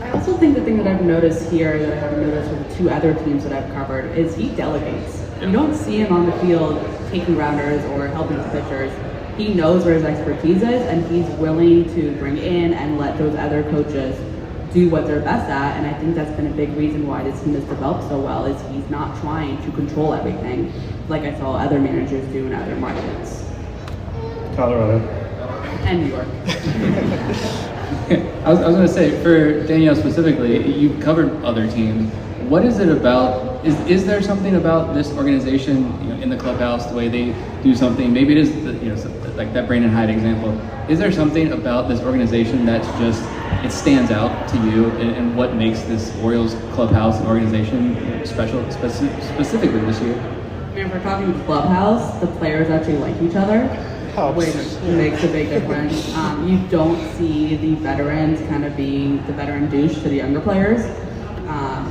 I also think the thing that I've noticed here that I haven't noticed with the two other teams that I've covered is he delegates. You don't see him on the field taking rounders or helping the pitchers. He knows where his expertise is, and he's willing to bring in and let those other coaches do what they're best at. And I think that's been a big reason why this team has developed so well, is he's not trying to control everything like I saw other managers do in other markets. Colorado. And New York. I was going to say, for Danielle specifically, you've covered other teams. What is it about, is there something about this organization, in the clubhouse, the way they do something, maybe it is, like that Brandon Hyde example, is there something about this organization that's just, it stands out to you, and what makes this Orioles clubhouse and organization special, specifically this year? I mean, if we're talking clubhouse, the players actually like each other, which makes a big difference. You don't see the veterans kind of being the veteran douche to the younger players.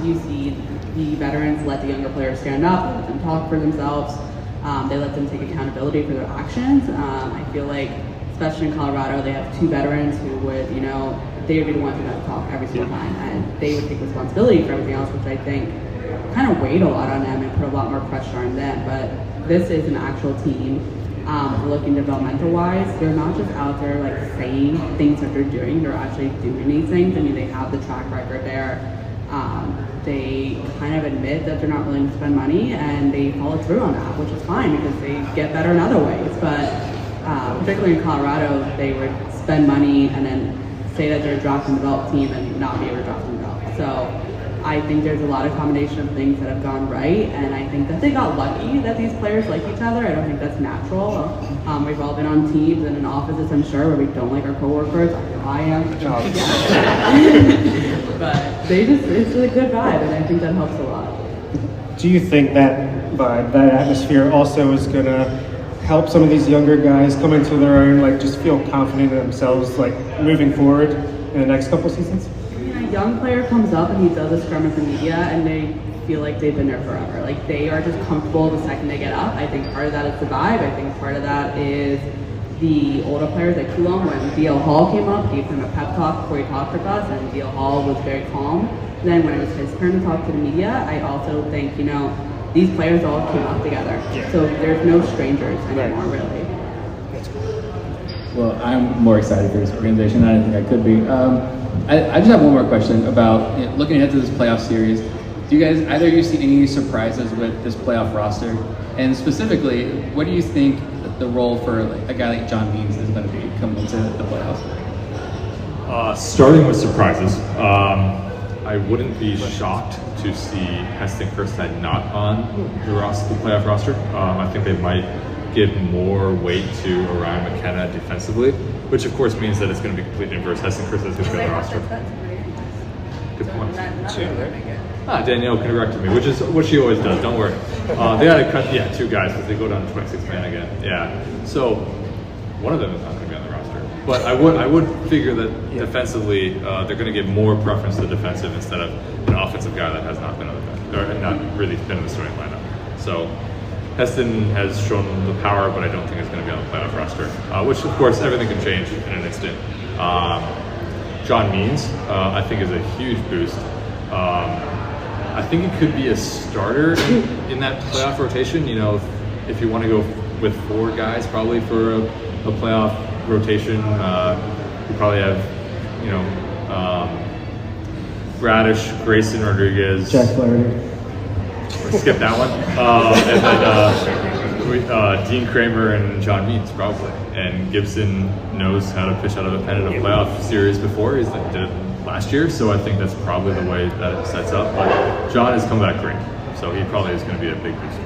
You see the veterans let the younger players stand up, let them talk for themselves. They let them take accountability for their actions. I feel like, especially in Colorado, they have two veterans who would, they would be the ones who have to talk every single time, and they would take responsibility for everything else, which I think kind of weighed a lot on them and put a lot more pressure on them. But this is an actual team. Looking developmental-wise, they're not just out there like saying things that they're doing, they're actually doing these things. I mean, they have the track record there. They kind of admit that they're not willing to spend money, and they follow through on that, which is fine because they get better in other ways. But particularly in Colorado, they would spend money and then say that they're a draft and develop team and not be able to draft and develop. So I think there's a lot of combination of things that have gone right, and I think that they got lucky that these players like each other. I don't think that's natural. We've all been on teams and in offices, I'm sure, where we don't like our coworkers. I am. But it's a good vibe, and I think that helps a lot. Do you think that vibe, that atmosphere also is going to help some of these younger guys come into their own, like just feel confident in themselves, like moving forward in the next couple seasons? A young player comes up and he does a scrum with the media, and they feel like they've been there forever. Like, they are just comfortable the second they get up. I think part of that is the vibe. I think part of that is the older players like Coulomb. When DL Hall came up, gave him a pep talk before he talked with us, and DL Hall was very calm. Then when it was his turn to talk to the media, I also think, these players all came up together. Yeah. So there's no strangers anymore, really. Well, I'm more excited for this organization than I think I could be. I just have one more question about looking ahead to this playoff series. Do you guys, either of you see any surprises with this playoff roster? And specifically, what do you think the role for a guy like Jon Meoli is going to be coming into the playoffs? Starting with surprises, I wouldn't be shocked to see Heston Kjerstad not on the playoff roster. I think they might give more weight to Orion McKenna defensively, which of course means that it's going to be completely inverse. Heston Kjerstad is going to be on the roster. Good point. Danielle corrected me, which is what she always does. Don't worry. They had to cut, 2 guys because they go down to 26 man again. Yeah. So one of them is not going to be on the roster. But I would figure that defensively, they're going to give more preference to defensive instead of an offensive guy that has not been on the bench, or not really been in the starting lineup. So Heston has shown the power, but I don't think it's going to be on the playoff roster, which of course everything can change in an instant. Jon Meoli, I think, is a huge boost. I think it could be a starter in that playoff rotation. You know, if you want to go with 4 guys probably for a playoff rotation, you probably have, you know, Bradish, Grayson Rodriguez, Jack Flaherty. Skip that one, and then Dean Kramer and Jon Meoli probably. And Gibson knows how to pitch out of a pen in a playoff series before. He did it last year, so I think that's probably the way that it sets up. But Jon has come back great, so he probably is going to be a big boost.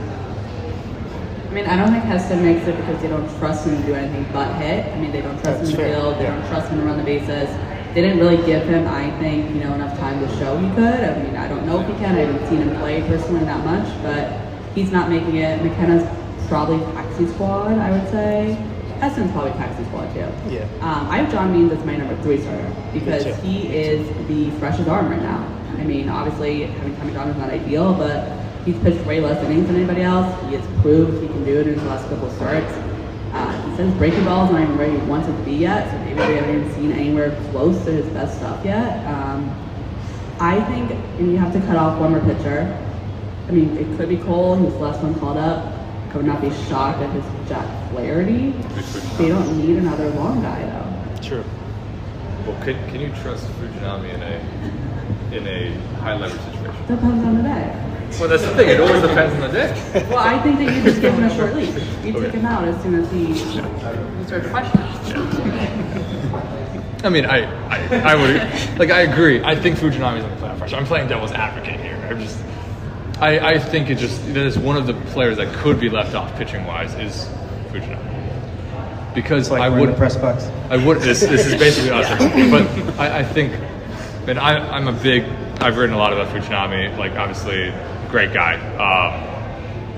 I mean, I don't think Heston makes it because they don't trust him to do anything but hit. I mean, they don't trust him to field. They don't trust him to run the bases. They didn't really give him, I think, enough time to show he could. I mean, I don't know if he can. I haven't seen him play personally that much, but he's not making it. McKenna's probably taxi squad, I would say. Heston's probably taxi squad too. Yeah. I have Jon Meoli as my number 3 starter because he is the freshest arm right now. I mean, obviously having Tommy John is not ideal, but he's pitched way less innings than anybody else. He has proved he can do it in his last couple of starts. He says breaking ball is not even where he wants it to be yet, so maybe we haven't even seen anywhere close to his best stuff yet. I think you have to cut off one more pitcher. I mean, it could be Cole. He was the last one called up. I would not be shocked if it's Jack Flaherty. They don't need another long guy, though. True. Well, can you trust Fujinami in a high leverage situation? Depends on the day. Well, that's the thing. It always depends on the day. Well, I think that you just give him a short leash. You take him out as soon as he starts to question. I mean, I would, like, I agree. I think Fujinami's on the playoff roster. I'm playing devil's advocate here. I think it is one of the players that could be left off pitching wise is Fujinami. Because Like I we're in would the press box. This is basically us. But I think, man, I've written a lot about Fujinami. Like, obviously, great guy.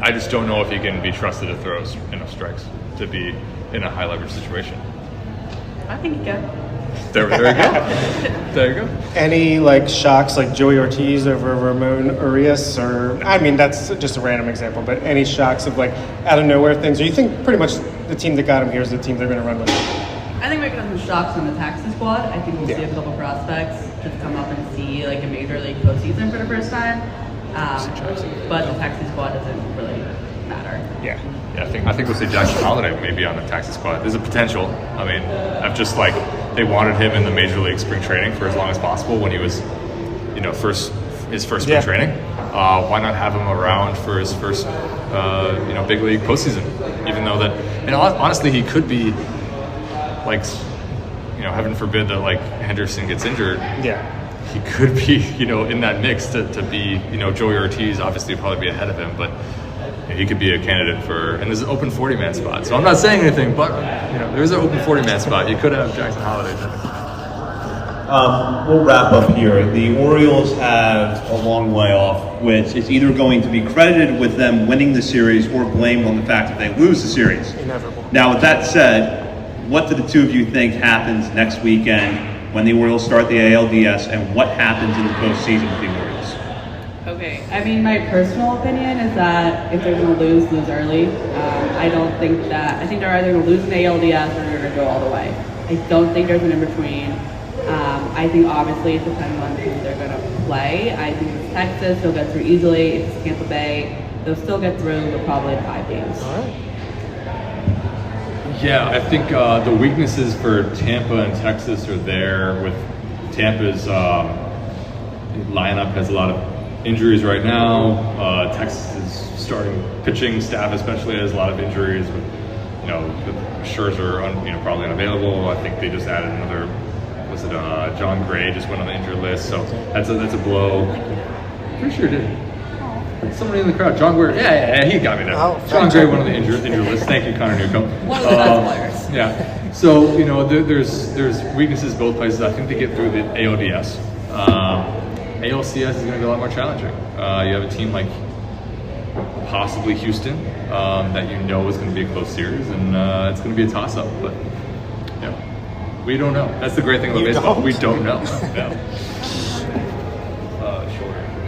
I just don't know if he can be trusted to throw enough strikes to be in a high leverage situation. I think he can. There you go. There you go. Any shocks like Joey Ortiz over Ramon Urias, or I mean that's just a random example, but any shocks of out of nowhere things? Or you think pretty much the team that got him here is the team they're going to run with? I think we're going to have some shocks on the taxi squad. I think we'll see a couple prospects just come up and see a major league postseason for the first time. But the taxi squad doesn't really matter. Yeah, I think we'll see Jackson Holiday maybe on the taxi squad. There's a potential. I mean, I've just they wanted him in the major league spring training for as long as possible when he was, his first spring training. Why not have him around for his first, big league postseason? Even though and honestly, he could be, heaven forbid that Henderson gets injured. Yeah. He could be, in that mix to be, Joey Ortiz obviously would probably be ahead of him, but he could be a candidate for, and there's an open 40-man spot. So I'm not saying anything, but there's an open 40-man spot. You could have Jackson Holiday. We'll wrap up here. The Orioles have a long way off, which is either going to be credited with them winning the series or blamed on the fact that they lose the series. Inevitable. Now, with that said, what do the two of you think happens next weekend when the Orioles start the ALDS, and what happens in the postseason with the Orioles? Okay, I mean, my personal opinion is that if they're going to lose early. I think they're either going to lose in the ALDS or they're going to go all the way. I don't think there's an in-between. I think obviously it depends on who they're going to play. I think if it's Texas, they'll get through easily. If it's Tampa Bay, they'll still get through, but probably in 5 games. All right. Yeah, I think the weaknesses for Tampa and Texas are there. With Tampa's lineup has a lot of injuries right now. Texas' starting pitching staff especially has a lot of injuries. With, Scherzer probably unavailable. I think they just added another. Was it John Gray just went on the injured list? So that's a blow. Pretty sure it did. Somebody in the crowd, John Gray. Yeah, he got me there. John Gray went on the injured list. Thank you, Connor Newcombe. One of the best players. Yeah. So there's weaknesses both places. I think they get through the ALDS. ALCS is going to be a lot more challenging. You have a team like possibly Houston that is going to be a close series, and it's going to be a toss-up. But yeah. We don't know. That's the great thing about baseball. We don't know. Yeah.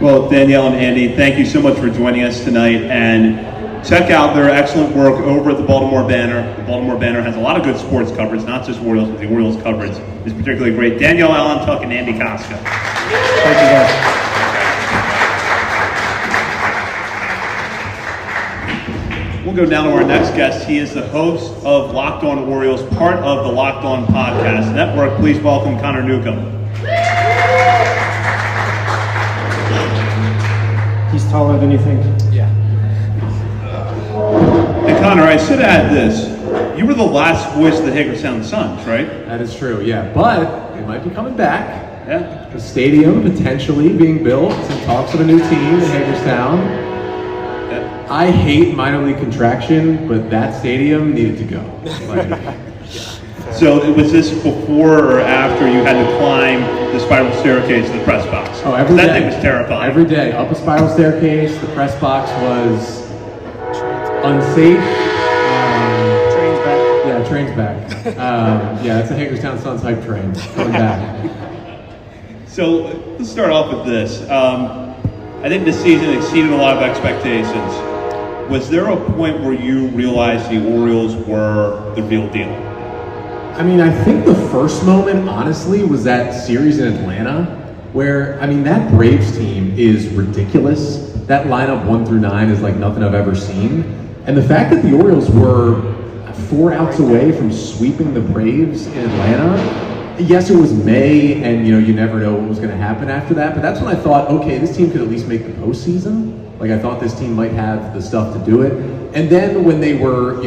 Well, Danielle and Andy, thank you so much for joining us tonight, and check out their excellent work over at the Baltimore Banner. The Baltimore Banner has a lot of good sports coverage, not just Orioles, but the Orioles coverage is particularly great. Danielle Allentuck and Andy Kostka. Thank you, guys. We'll go now to our next guest. He is the host of Locked On Orioles, part of the Locked On Podcast Network. Please welcome Connor Newcombe. He's taller than you think. Yeah. And Connor, I should add this. You were the last voice of the Hagerstown Suns, right? That is true, yeah. But it might be coming back. Yeah. The stadium potentially being built. Some talks of a new team in Hagerstown. Yeah. I hate minor league contraction, but that stadium needed to go. So was this before or after you had to climb the spiral staircase to the press box? Oh, every that day. thing was terrifying. Every day, up a spiral staircase. The press box was unsafe. Train's back. Yeah, train's back. Yeah, it's a Hagerstown Suns hype train coming back. So let's start off with this. I think this season exceeded a lot of expectations. Was there a point where you realized the Orioles were the real deal? I mean, I think the first moment, honestly, was that series in Atlanta, where, I mean, that Braves team is ridiculous. That lineup 1 through 9 is like nothing I've ever seen. And the fact that the Orioles were 4 outs away from sweeping the Braves in Atlanta, yes, it was May, and you never know what was going to happen after that, but that's when I thought, okay, this team could at least make the postseason. Like, I thought this team might have the stuff to do it. And then when they were,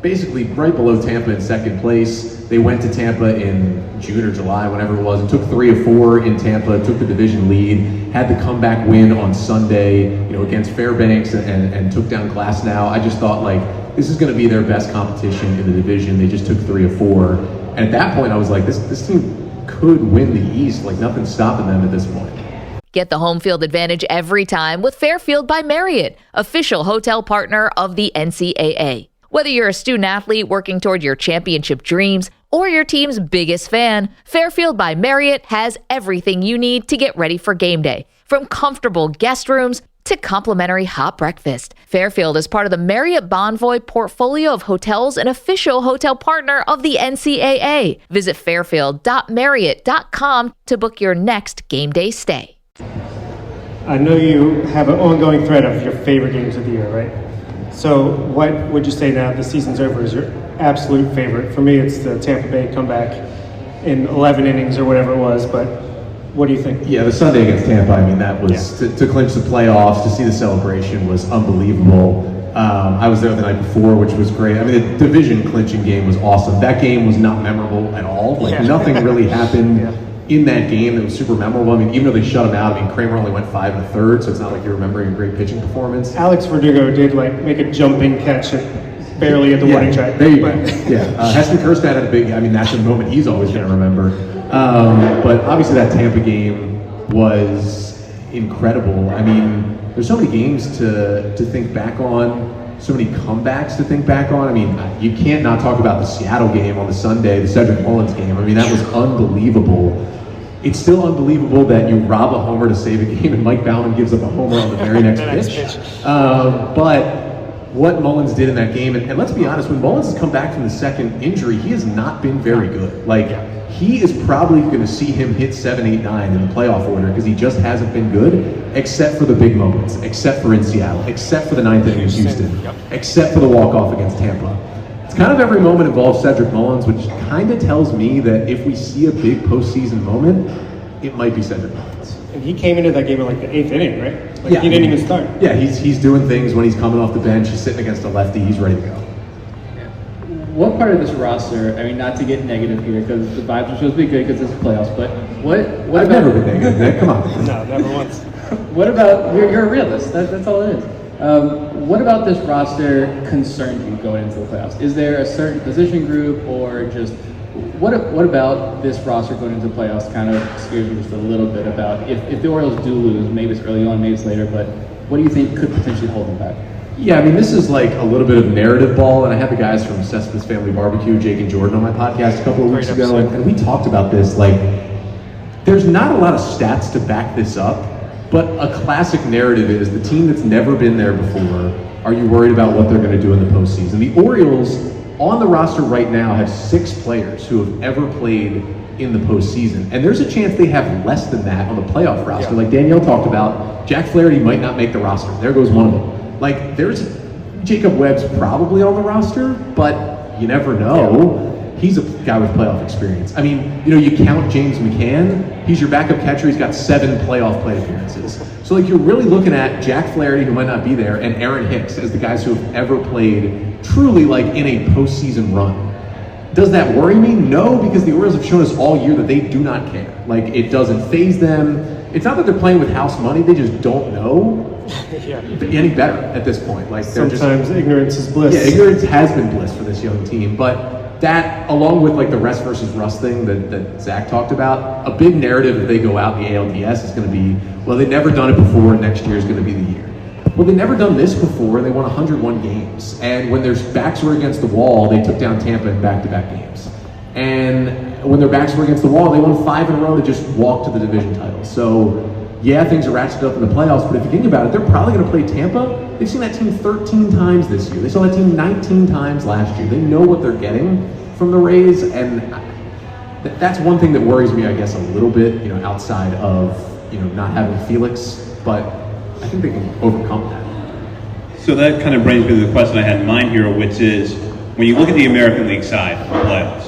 basically right below Tampa in second place, they went to Tampa in June or July, whenever it was, and took 3 of 4 in Tampa, took the division lead, had the comeback win on Sunday, against Fairbanks, and took down Glasnow. I just thought, like, this is going to be their best competition in the division. They just took 3 of 4. And at that point, I was like, this team could win the East. Like, nothing's stopping them at this point. Get the home field advantage every time with Fairfield by Marriott, official hotel partner of the NCAA. Whether you're a student athlete working toward your championship dreams or your team's biggest fan, Fairfield by Marriott has everything you need to get ready for game day. From comfortable guest rooms to complimentary hot breakfast. Fairfield is part of the Marriott Bonvoy portfolio of hotels and official hotel partner of the NCAA. Visit fairfield.marriott.com to book your next game day stay. I know you have an ongoing thread of your favorite games of the year, right? So what would you say now the season's over is your absolute favorite? For me, it's the Tampa Bay comeback in 11 innings or whatever it was, but what do you think? Yeah, the Sunday against Tampa, I mean, that was, to clinch the playoffs, to see the celebration was unbelievable. I was there the night before, which was great. I mean, the division clinching game was awesome. That game was not memorable at all. Like, nothing really happened in that game that was super memorable. I mean, even though they shut him out, I mean, Kramer only went 5 1/3, so it's not like you're remembering a great pitching performance. Alex Verdugo did, make a jumping catch barely at the warning track. There you go. Heston Kjerstad had a big, I mean, that's a moment he's always going to remember. But obviously that Tampa game was incredible. I mean, there's so many games to think back on, so many comebacks to think back on. I mean, you can't not talk about the Seattle game on the Sunday, the Cedric Mullins game. I mean, that was unbelievable. It's still unbelievable that you rob a homer to save a game and Mike Baumann gives up a homer on the very next pitch. But what Mullins did in that game, and let's be honest, when Mullins has come back from the second injury, he has not been very good. Like, he is probably going to see him hit 7, 8, 9 in the playoff order because he just hasn't been good, except for the big moments, except for in Seattle, except for the 9th inning in Houston, except for the walk-off against Tampa. It's kind of every moment involves Cedric Mullins, which kind of tells me that if we see a big postseason moment, it might be Cedric Mullins. And he came into that game in the 8th inning, right? He didn't even start. Yeah, he's doing things when he's coming off the bench. He's sitting against a lefty. He's ready to go. What part of this roster, I mean, not to get negative here, because the vibes are supposed to be good because it's the playoffs, but what I've never been negative, Nick. Come on. No, never once. What about, you're a realist, that's all it is. What about this roster concerns you going into the playoffs? Is there a certain position group or just, what about this roster going into the playoffs kind of scares you just a little bit about if the Orioles do lose, maybe it's early on, maybe it's later, but what do you think could potentially hold them back? Yeah, I mean, this is like a little bit of narrative ball, and I had the guys from Cespedes Family Barbecue, Jake and Jordan, on my podcast a couple of weeks ago, and we talked about this. Like, there's not a lot of stats to back this up, but a classic narrative is the team that's never been there before, are you worried about what they're going to do in the postseason? The Orioles, on the roster right now, have 6 players who have ever played in the postseason, and there's a chance they have less than that on the playoff roster. Like Danielle talked about, Jack Flaherty might not make the roster. There goes one of them. Like, there's Jacob Webb's probably on the roster, but you never know. He's a guy with playoff experience. I mean, you know, you count James McCann, he's your backup catcher, he's got 7 playoff plate appearances. So, like, you're really looking at Jack Flaherty, who might not be there, and Aaron Hicks as the guys who have ever played truly, like, in a postseason run. Does that worry me? No, because the Orioles have shown us all year that they do not care. Like, it doesn't faze them. It's not that they're playing with house money, they just don't know any better at this point. Like, they're sometimes ignorance is bliss. Yeah, ignorance has been bliss for this young team, but that, along with like the rest versus rust thing that Zach talked about, a big narrative if they go out in the ALDS is going to be, well, they've never done it before, next year is going to be the year. Well, they've never done this before, and they won 101 games, and when their backs were against the wall, they took down Tampa in back-to-back games. And when their backs were against the wall, they won 5 in a row to just walk to the division title. So, yeah, things are ratcheted up in the playoffs, but if you think about it, they're probably going to play Tampa. They've seen that team 13 times this year. They saw that team 19 times last year. They know what they're getting from the Rays, and that's one thing that worries me, I guess, a little bit, you know, outside of, you know, not having Felix, but I think they can overcome that. So that kind of brings me to the question I had in mind here, which is, when you look at the American League side of the playoffs,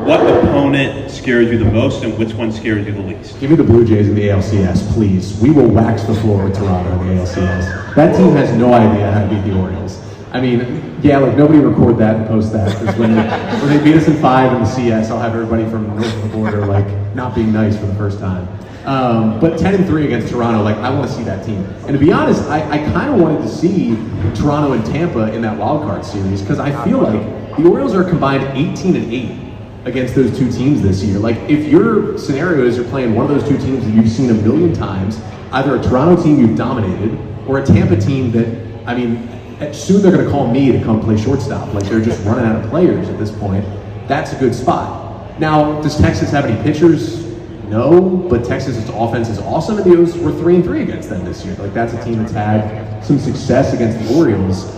what opponent scares you the most and which one scares you the least? Give me the Blue Jays in the ALCS, please. We will wax the floor with Toronto in the ALCS. That team has no idea how to beat the Orioles. I mean, yeah, like, nobody record that and post that, because when they beat us in 5 in the CS, I'll have everybody from north of the border, like, not being nice for the first time. But 10-3 against Toronto, like, I want to see that team. And to be honest, I kind of wanted to see Toronto and Tampa in that wild card series, because I feel like the Orioles are combined 18-8 against those two teams this year. Like, if your scenario is you're playing one of those two teams that you've seen a million times, either a Toronto team you've dominated, or a Tampa team that, I mean, soon they're going to call me to come play shortstop. Like, they're just running out of players at this point. That's a good spot. Now, does Texas have any pitchers? No, but Texas's offense is awesome, and the O's were 3-3 against them this year. Like, that's a team that's had some success against the Orioles.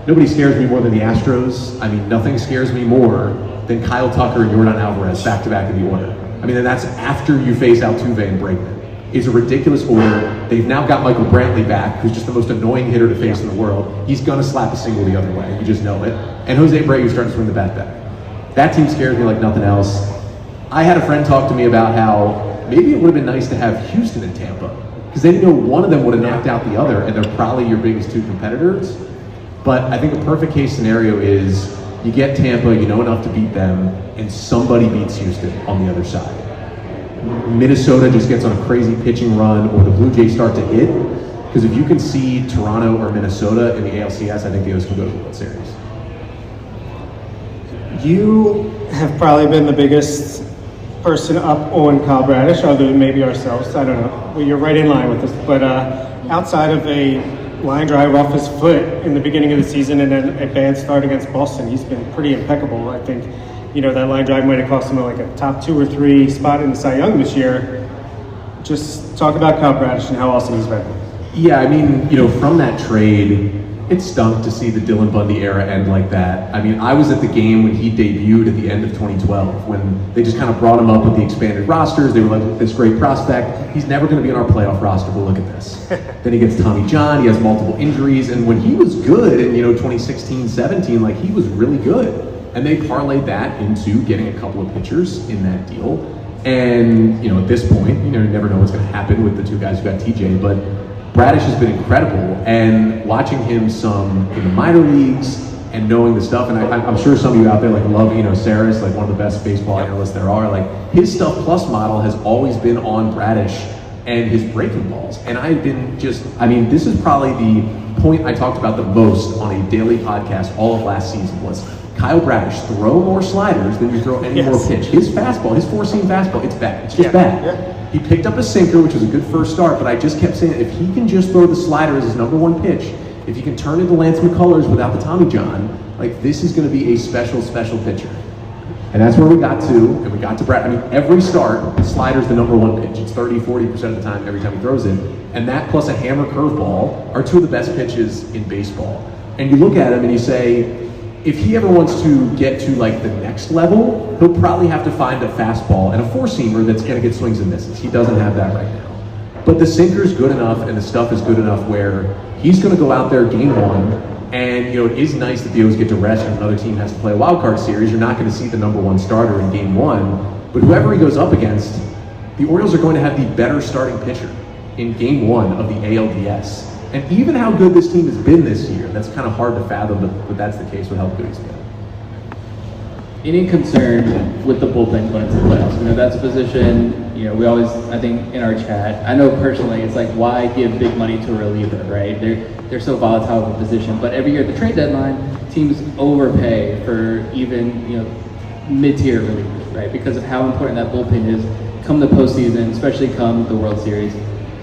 Nobody scares me more than the Astros. I mean, nothing scares me more than Kyle Tucker and Yordan Alvarez back-to-back in the order. I mean, and that's after you face Altuve and Bregman. It's a ridiculous order. They've now got Michael Brantley back, who's just the most annoying hitter to face in the world. He's going to slap a single the other way. You just know it. And Jose Abreu's starting to swing the bat better. That team scares me like nothing else. I had a friend talk to me about how maybe it would have been nice to have Houston and Tampa, because then, you know, one of them would have knocked out the other, and they're probably your biggest 2 competitors. But I think a perfect case scenario is you get Tampa, you know enough to beat them, and somebody beats Houston on the other side. Minnesota just gets on a crazy pitching run, or the Blue Jays start to hit. Because if you can see Toronto or Minnesota in the ALCS, I think the O's can go to the World Series. You have probably been the biggest person up on Kyle Bradish, other than maybe ourselves. I don't know. Well, you're right in line with us. But outside of a line drive off his foot in the beginning of the season and then a bad start against Boston, he's been pretty impeccable. I think, you know, that line drive might have cost him like a top 2 or 3 spot in the Cy Young this year. Just talk about Kyle Bradish and how awesome he's been. Yeah, I mean, you know, from that trade, it stunk to see the Dylan Bundy era end like that. I mean, I was at the game when he debuted at the end of 2012, when they just kind of brought him up with the expanded rosters. They were like, this great prospect. He's never going to be on our playoff roster, but look at this. Then he gets Tommy John. He has multiple injuries. And when he was good in, you know, 2016-17, like, he was really good. And they parlayed that into getting a couple of pitchers in that deal. And, you know, at this point, you know, you never know what's going to happen with the 2 guys who got TJ, but Bradish has been incredible, and watching him some in the minor leagues and knowing the stuff, and I'm sure some of you out there like love Eno Saris, like one of the best baseball analysts there are. Like, his Stuff Plus model has always been on Bradish and his breaking balls, and I've been just, I mean, this is probably the point I talked about the most on a daily podcast all of last season was Kyle Bradish, throw more sliders than you throw any more pitch. His fastball, his 4-seam fastball, it's bad. It's just bad. Yeah. He picked up a sinker, which was a good first start, but I just kept saying if he can just throw the slider as his number 1 pitch, if you can turn into Lance McCullers without the Tommy John, like this is going to be a special, special pitcher. And that's where we got to, and we got to Brad. I mean, every start, the slider's the number one pitch. It's 30-40% of the time every time he throws it. And that plus a hammer curveball are two of the best pitches in baseball. And you look at him and you say, if he ever wants to get to like the next level, he'll probably have to find a fastball and a four-seamer that's going to get swings and misses. He doesn't have that right now. But the sinker's good enough and the stuff is good enough where he's going to go out there game one. And, you know, it is nice that the O's get to rest and another team has to play a wild card series. You're not going to see the number one starter in game one. But whoever he goes up against, the Orioles are going to have the better starting pitcher in game one of the ALDS. And even how good this team has been this year, that's kind of hard to fathom, but that's the case with how good he's been. Any concern with the bullpen going into the playoffs? You know, that's a position, you know, we always, I think in our chat, I know personally, it's like, why give big money to a reliever, right? They're so volatile of a position, but every year at the trade deadline, teams overpay for even, you know, mid-tier relievers, right? Because of how important that bullpen is come the postseason, especially come the World Series.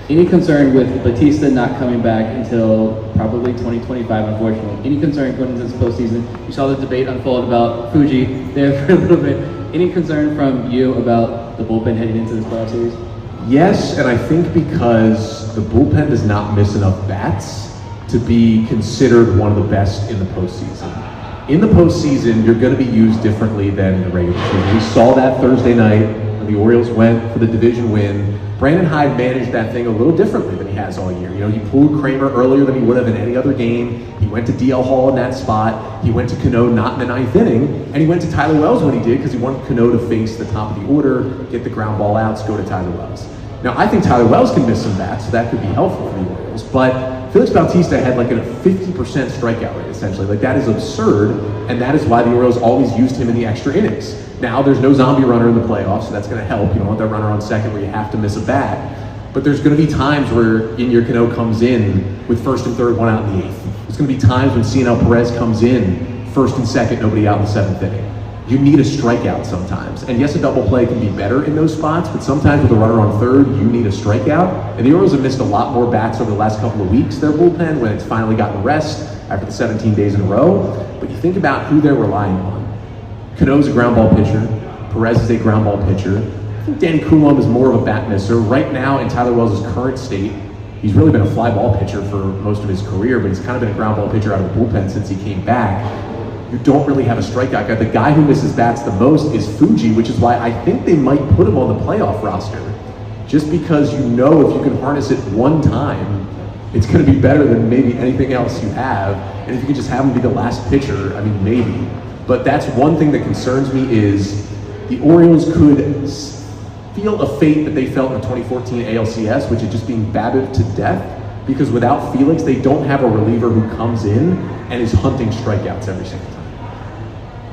Any concern with Batista not coming back until probably 2025, unfortunately? Any concern going into this postseason? You saw the debate unfold about Fuji there for a little bit. Any concern from you about the bullpen heading into this playoff series? Yes, and I think because the bullpen does not miss enough bats to be considered one of the best in the postseason. In the postseason, you're going to be used differently than in the regular season. We saw that Thursday night when the Orioles went for the division win. Brandon Hyde managed that thing a little differently than he has all year. You know, he pulled Kramer earlier than he would have in any other game. He went to DL Hall in that spot. He went to Cano not in the ninth inning. And he went to Tyler Wells when he did because he wanted Cano to face the top of the order, get the ground ball outs, go to Tyler Wells. Now, I think Tyler Wells can miss some bats, so that could be helpful for the Orioles. But Felix Bautista had like a 50% strikeout rate, essentially. Like, that is absurd, and that is why the Orioles always used him in the extra innings. Now, there's no zombie runner in the playoffs, so that's going to help. You don't want that runner on second where you have to miss a bat. But there's going to be times where Iñigo Cano comes in with first and third, one out in the eighth. There's going to be times when Cionel Perez comes in first and second, nobody out in the seventh inning. You need a strikeout sometimes. And yes, a double play can be better in those spots, but sometimes with a runner on third, you need a strikeout. And the Orioles have missed a lot more bats over the last couple of weeks, their bullpen, when it's finally gotten rest after the 17 days in a row. But you think about who they're relying on. Cano's a ground ball pitcher. Perez is a ground ball pitcher. I think Danny Coulomb is more of a bat misser. Right now, in Tyler Wells' current state, he's really been a fly ball pitcher for most of his career, but he's kind of been a ground ball pitcher out of the bullpen since he came back. You don't really have a strikeout guy. The guy who misses bats the most is Fuji, which is why I think they might put him on the playoff roster. Just because you know if you can harness it one time, it's going to be better than maybe anything else you have. And if you can just have him be the last pitcher, I mean, maybe. But that's one thing that concerns me is the Orioles could feel a fate that they felt in the 2014 ALCS, which is just being battered to death. Because without Felix, they don't have a reliever who comes in and is hunting strikeouts every single time.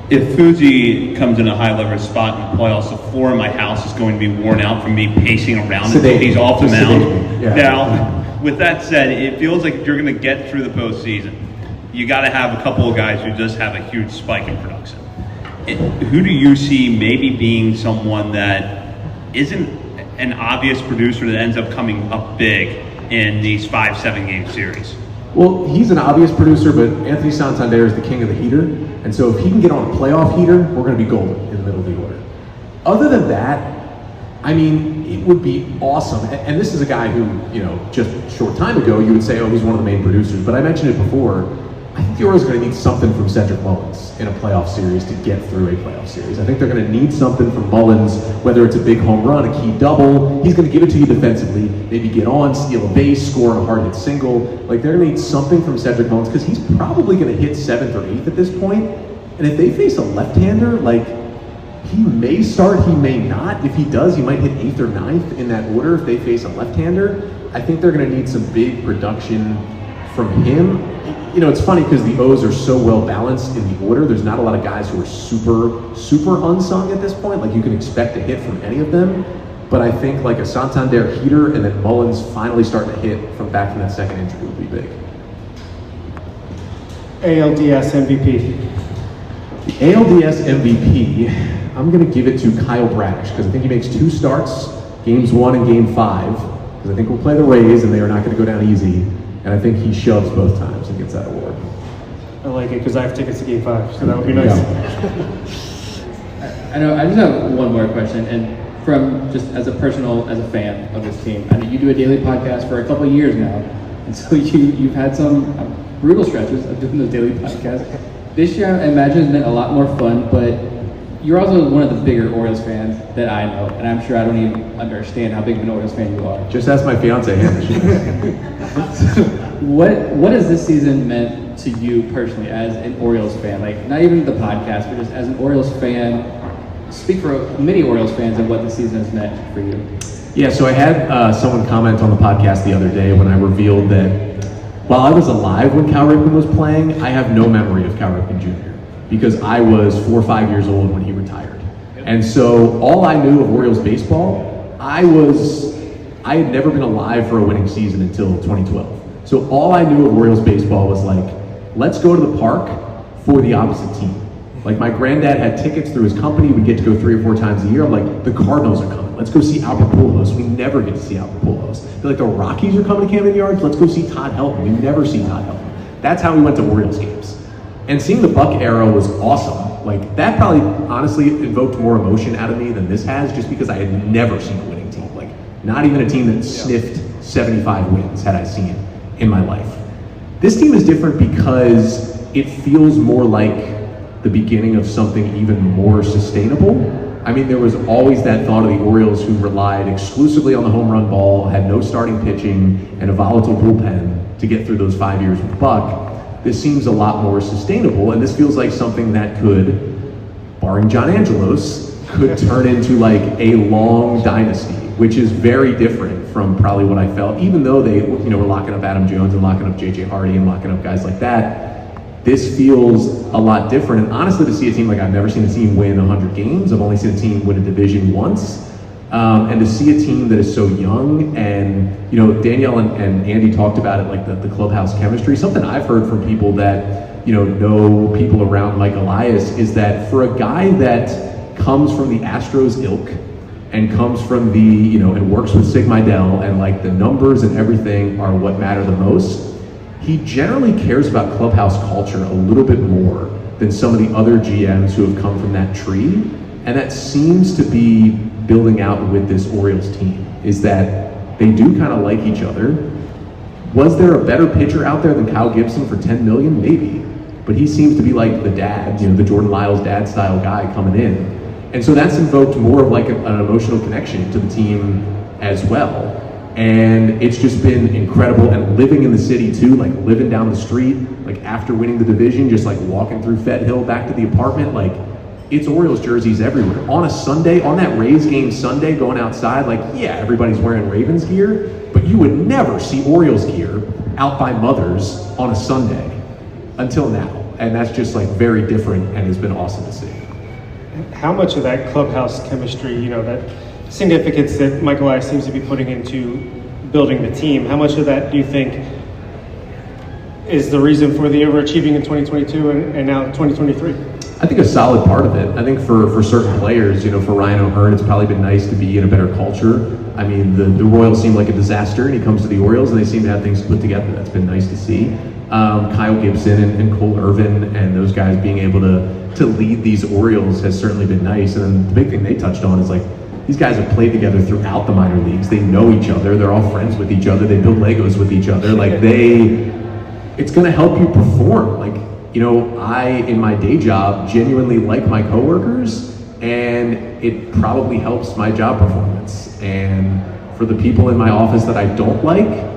If Fuji comes in a high leverage spot in the playoffs, the floor in my house is going to be worn out from me pacing around until he's off the mound. Yeah. Now, with that said, it feels like if you're going to get through the postseason, you got to have a couple of guys who just have a huge spike in production. Who do you see maybe being someone that isn't an obvious producer that ends up coming up big in these 5-7 game series? Well, he's an obvious producer, but Anthony Santander is the king of the heater. And so if he can get on a playoff heater, we're going to be golden in the middle of the order. Other than that, I mean, it would be awesome. And this is a guy who, you know, just a short time ago, you would say, oh, he's one of the main producers. But I mentioned it before. I think the Orioles are going to need something from Cedric Mullins in a playoff series to get through a playoff series. I think they're going to need something from Mullins, whether it's a big home run, a key double. He's going to give it to you defensively, maybe get on, steal a base, score a hard hit single. Like, they're going to need something from Cedric Mullins because he's probably going to hit 7th or 8th at this point. And if they face a left-hander, like, he may start, he may not. If he does, he might hit 8th or 9th in that order if they face a left-hander. I think they're going to need some big production from him. You know, it's funny because the O's are so well balanced in the order. There's not a lot of guys who are super unsung at this point. Like, you can expect a hit from any of them. But I think like a Santander heater and then Mullins finally starting to hit from back from that second injury would be big. ALDS MVP. The ALDS MVP, I'm going to give it to Kyle Bradish because I think he makes 2 starts, games 1 and game 5. Because I think we'll play the Rays and they are not going to go down easy. And I think he shoves both times and gets that award. I like it because I have tickets to Game 5, so that would be nice. I know. I just have one more question, and from just as a fan of this team, I know you do a daily podcast for a couple of years now, and so you've had some brutal stretches of doing those daily podcasts. This year, I imagine, has been a lot more fun, but you're also one of the bigger Orioles fans that I know, and I'm sure I don't even understand how big of an Orioles fan you are. Just ask my fiance, Hannah. What has this season meant to you personally as an Orioles fan? Like, not even the podcast, but just as an Orioles fan. Speak for many Orioles fans and what the season has meant for you. Yeah, so I had someone comment on the podcast the other day when I revealed that while I was alive when Cal Ripken was playing, I have no memory of Cal Ripken Jr. because I was 4 or 5 years old when he retired. And so all I knew of Orioles baseball, I had never been alive for a winning season until 2012. So all I knew of Orioles baseball was like, let's go to the park for the opposite team. Like my granddad had tickets through his company. We get to go 3 or 4 times a year. I'm like, the Cardinals are coming. Let's go see Albert Pujols. We never get to see Albert Pujols. They're like, the Rockies are coming to Camden Yards. Let's go see Todd Helton. We never see Todd Helton. That's how we went to Orioles games. And seeing the Buck era was awesome. Like that probably honestly invoked more emotion out of me than this has, just because I had never seen a winning team. Like not even a team that sniffed 75 wins had I seen in my life. This team is different because it feels more like the beginning of something even more sustainable. I mean, there was always that thought of the Orioles who relied exclusively on the home run ball, had no starting pitching, and a volatile bullpen to get through those 5 years with Buck. This seems a lot more sustainable, and this feels like something that could, barring John Angelos, could turn into like a long dynasty, which is very different from probably what I felt, even though they were locking up Adam Jones and locking up J.J. Hardy and locking up guys like that. This feels a lot different, and honestly, to see a team like I've never seen a team win 100 games. I've only seen a team win a division once, and to see a team that is so young, and Danielle and Andy talked about it, like the clubhouse chemistry. Something I've heard from people that know people around Mike Elias is that for a guy that comes from the Astros ilk and comes from the and works with Sig Mejdal, and like the numbers and everything are what matter the most. He generally cares about clubhouse culture a little bit more than some of the other GMs who have come from that tree. And that seems to be building out with this Orioles team, is that they do kind of like each other. Was there a better pitcher out there than Kyle Gibson for $10 million? Maybe. But he seems to be like the dad, the Jordan Lyles dad style guy coming in. And so that's invoked more of like an emotional connection to the team as well. And it's just been incredible, and living in the city too, like living down the street, like after winning the division, just like walking through Fed Hill back to the apartment, like it's Orioles jerseys everywhere. On a Sunday, on that Rays game Sunday, going outside, like yeah, everybody's wearing Ravens gear, but you would never see Orioles gear out by Mother's on a Sunday until now. And that's just like very different and has been awesome to see. How much of that clubhouse chemistry, that significance that Mike Elias seems to be putting into building the team, how much of that do you think is the reason for the overachieving in 2022 and now 2023? I think a solid part of it. I think for certain players, for Ryan O'Hearn, it's probably been nice to be in a better culture. I mean, the Royals seem like a disaster, and he comes to the Orioles, and they seem to have things put together. That's been nice to see. Kyle Gibson and Cole Irvin and those guys being able to lead these Orioles has certainly been nice. And then the big thing they touched on is like, these guys have played together throughout the minor leagues. They know each other. They're all friends with each other. They build Legos with each other. Like it's going to help you perform. Like, I, in my day job, genuinely like my coworkers, and it probably helps my job performance. And for the people in my office that I don't like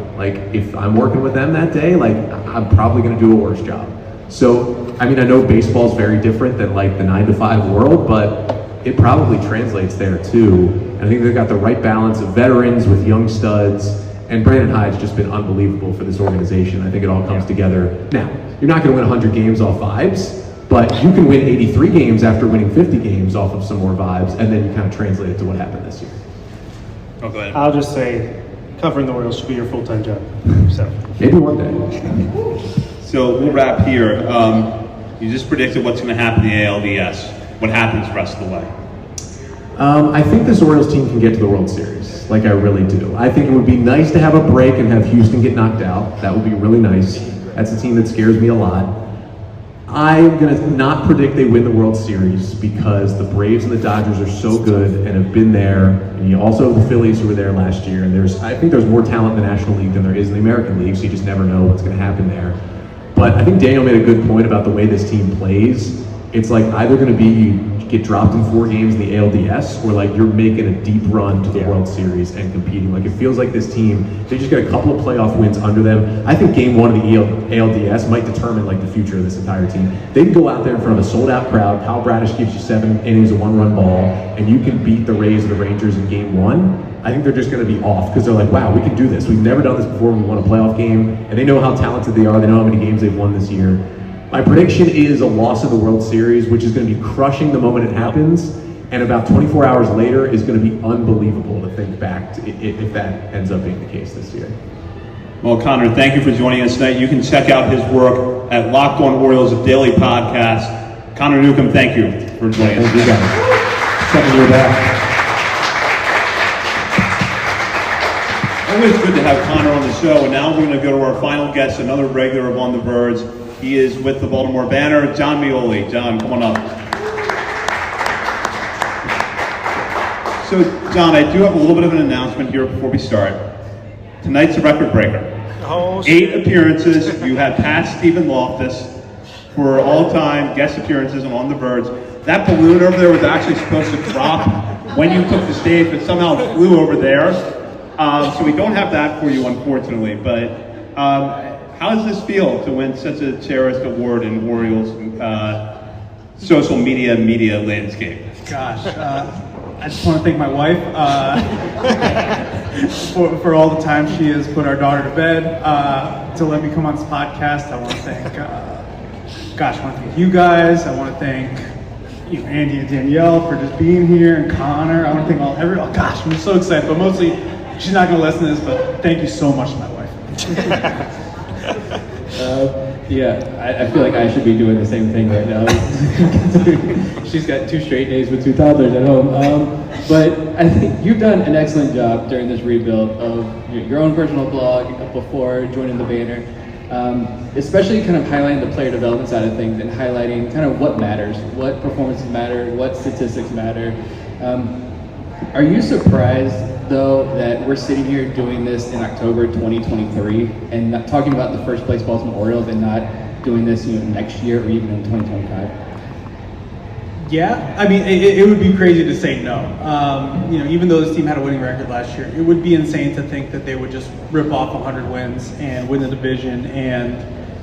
if I'm working with them that day, like I'm probably going to do a worse job. So, I mean, I know baseball's very different than like the 9-to-5 world, but it probably translates there too. And I think they've got the right balance of veterans with young studs, and Brandon Hyde's just been unbelievable for this organization. I think it all comes together. Now, you're not going to win 100 games off vibes, but you can win 83 games after winning 50 games off of some more vibes, and then you kind of translate it to what happened this year. Oh, go ahead. I'll just say, covering the Orioles should be your full-time job. So maybe one day. So we'll wrap here. You just predicted what's going to happen in the ALDS. What happens the rest of the way? I think this Orioles team can get to the World Series, like I really do. I think it would be nice to have a break and have Houston get knocked out. That would be really nice. That's a team that scares me a lot. I'm going to not predict they win the World Series because the Braves and the Dodgers are so good and have been there. And you also have the Phillies who were there last year. And I think there's more talent in the National League than there is in the American League, so you just never know what's going to happen there. But I think Daniel made a good point about the way this team plays. It's like either going to be you get dropped in 4 games in the ALDS, or like you're making a deep run to the World Series and competing. Like it feels like this team, they just got a couple of playoff wins under them. I think game 1 of the ALDS might determine like the future of this entire team. They can go out there in front of a sold out crowd. Kyle Bradish gives you 7 innings of 1-run ball, and you can beat the Rays or the Rangers in game 1. I think they're just going to be off because they're like, wow, we can do this. We've never done this before. We won a playoff game, and they know how talented they are. They know how many games they've won this year. My prediction is a loss of the World Series, which is going to be crushing the moment it happens, and about 24 hours later is going to be unbelievable to think back to if that ends up being the case this year. Well, Connor, thank you for joining us tonight. You can check out his work at Locked On Orioles, a daily podcast. Connor Newcombe, thank you for joining us. Thank you guys. Second year back. Always good to have Connor on the show, and now we're going to go to our final guest, another regular of On the Verge. He is with the Baltimore Banner, Jon Meoli. Jon, come on up. So, Jon, I do have a little bit of an announcement here before we start. Tonight's a record breaker. 8 appearances. You have passed Stephen Loftus for all-time guest appearances on the Verge. That balloon over there was actually supposed to drop when you took the stage, but somehow it flew over there. So we don't have that for you, unfortunately. But how does this feel to win such a cherished award in Orioles social media landscape? Gosh, I just want to thank my wife for all the time she has put our daughter to bed to let me come on this podcast. I want to thank, I want to thank you guys. I want to thank Andy and Danielle for just being here, and Connor. I want to thank everyone. Gosh, I'm so excited. But mostly, she's not going to listen to this, but thank you so much to my wife. I feel like I should be doing the same thing right now. She's got 2 straight days with 2 toddlers at home. But I think you've done an excellent job during this rebuild of your own personal blog before joining the Banner, especially kind of highlighting the player development side of things and highlighting kind of what matters, what performances matter, what statistics matter. Are you surprised, though, that we're sitting here doing this in October 2023 and not talking about the first place Baltimore Orioles and not doing this next year or even in 2025? Yeah, I mean, it would be crazy to say no. Even though this team had a winning record last year, it would be insane to think that they would just rip off 100 wins and win the division and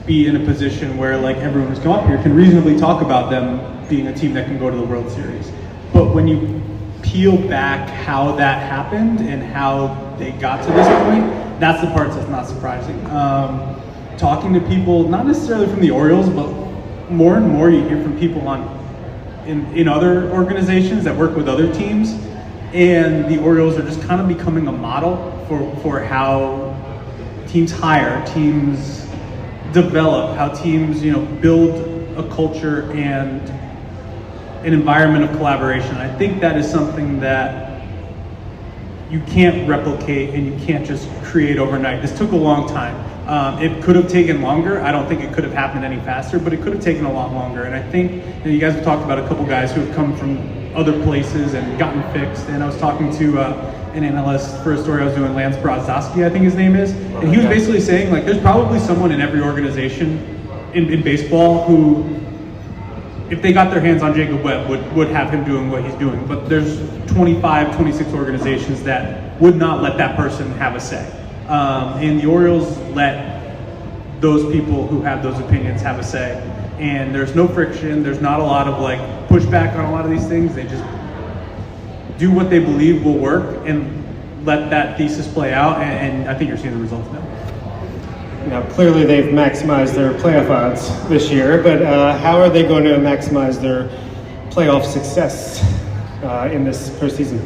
be in a position where, like, everyone who's come up here can reasonably talk about them being a team that can go to the World Series. But when you peel back how that happened and how they got to this point, that's the part that's not surprising. Talking to people, not necessarily from the Orioles, but more and more you hear from people in other organizations that work with other teams, and the Orioles are just kind of becoming a model for how teams hire, teams develop, how teams build a culture and an environment of collaboration. I think that is something that you can't replicate and you can't just create overnight. This took a long time. It could have taken longer. I don't think it could have happened any faster, but it could have taken a lot longer. And I think you guys have talked about a couple guys who have come from other places and gotten fixed. And I was talking to an analyst for a story I was doing, Lance Brodzoski, I think his name is. And he was basically saying, like, there's probably someone in every organization in baseball who, if they got their hands on Jacob Webb, would have him doing what he's doing. But there's 25, 26 organizations that would not let that person have a say. And the Orioles let those people who have those opinions have a say. And there's no friction. There's not a lot of pushback on a lot of these things. They just do what they believe will work and let that thesis play out. And I think you're seeing the results now. Clearly they've maximized their playoff odds this year, but how are they going to maximize their playoff success in this postseason?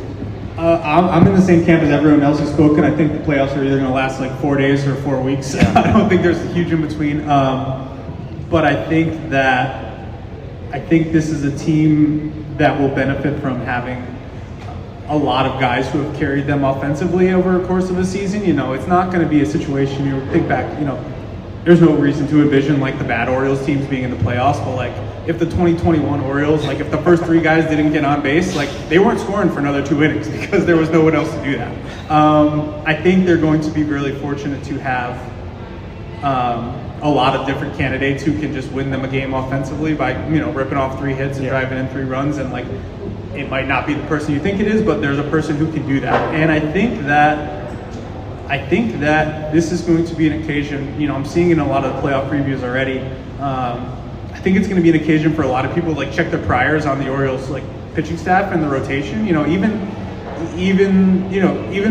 I'm in the same camp as everyone else who's spoken. I think the playoffs are either going to last 4 days or 4 weeks. I don't think there's a huge in between. But I think this is a team that will benefit from having a lot of guys who have carried them offensively over the course of a season. You know, it's not going to be a situation, you think back, you know, there's no reason to envision like the bad Orioles teams being in the playoffs, but like if the 2021 Orioles, like if the first 3 guys didn't get on base, like they weren't scoring for another 2 innings because there was no one else to do that. I think they're going to be really fortunate to have a lot of different candidates who can just win them a game offensively by, you know, ripping off 3 hits and driving in 3 runs, and like it might not be the person you think it is, but there's a person who can do that. And I think that this is going to be an occasion, you know, I'm seeing in a lot of the playoff previews already. I think it's going to be an occasion for a lot of people to like check their priors on the Orioles like pitching staff and the rotation. You know, even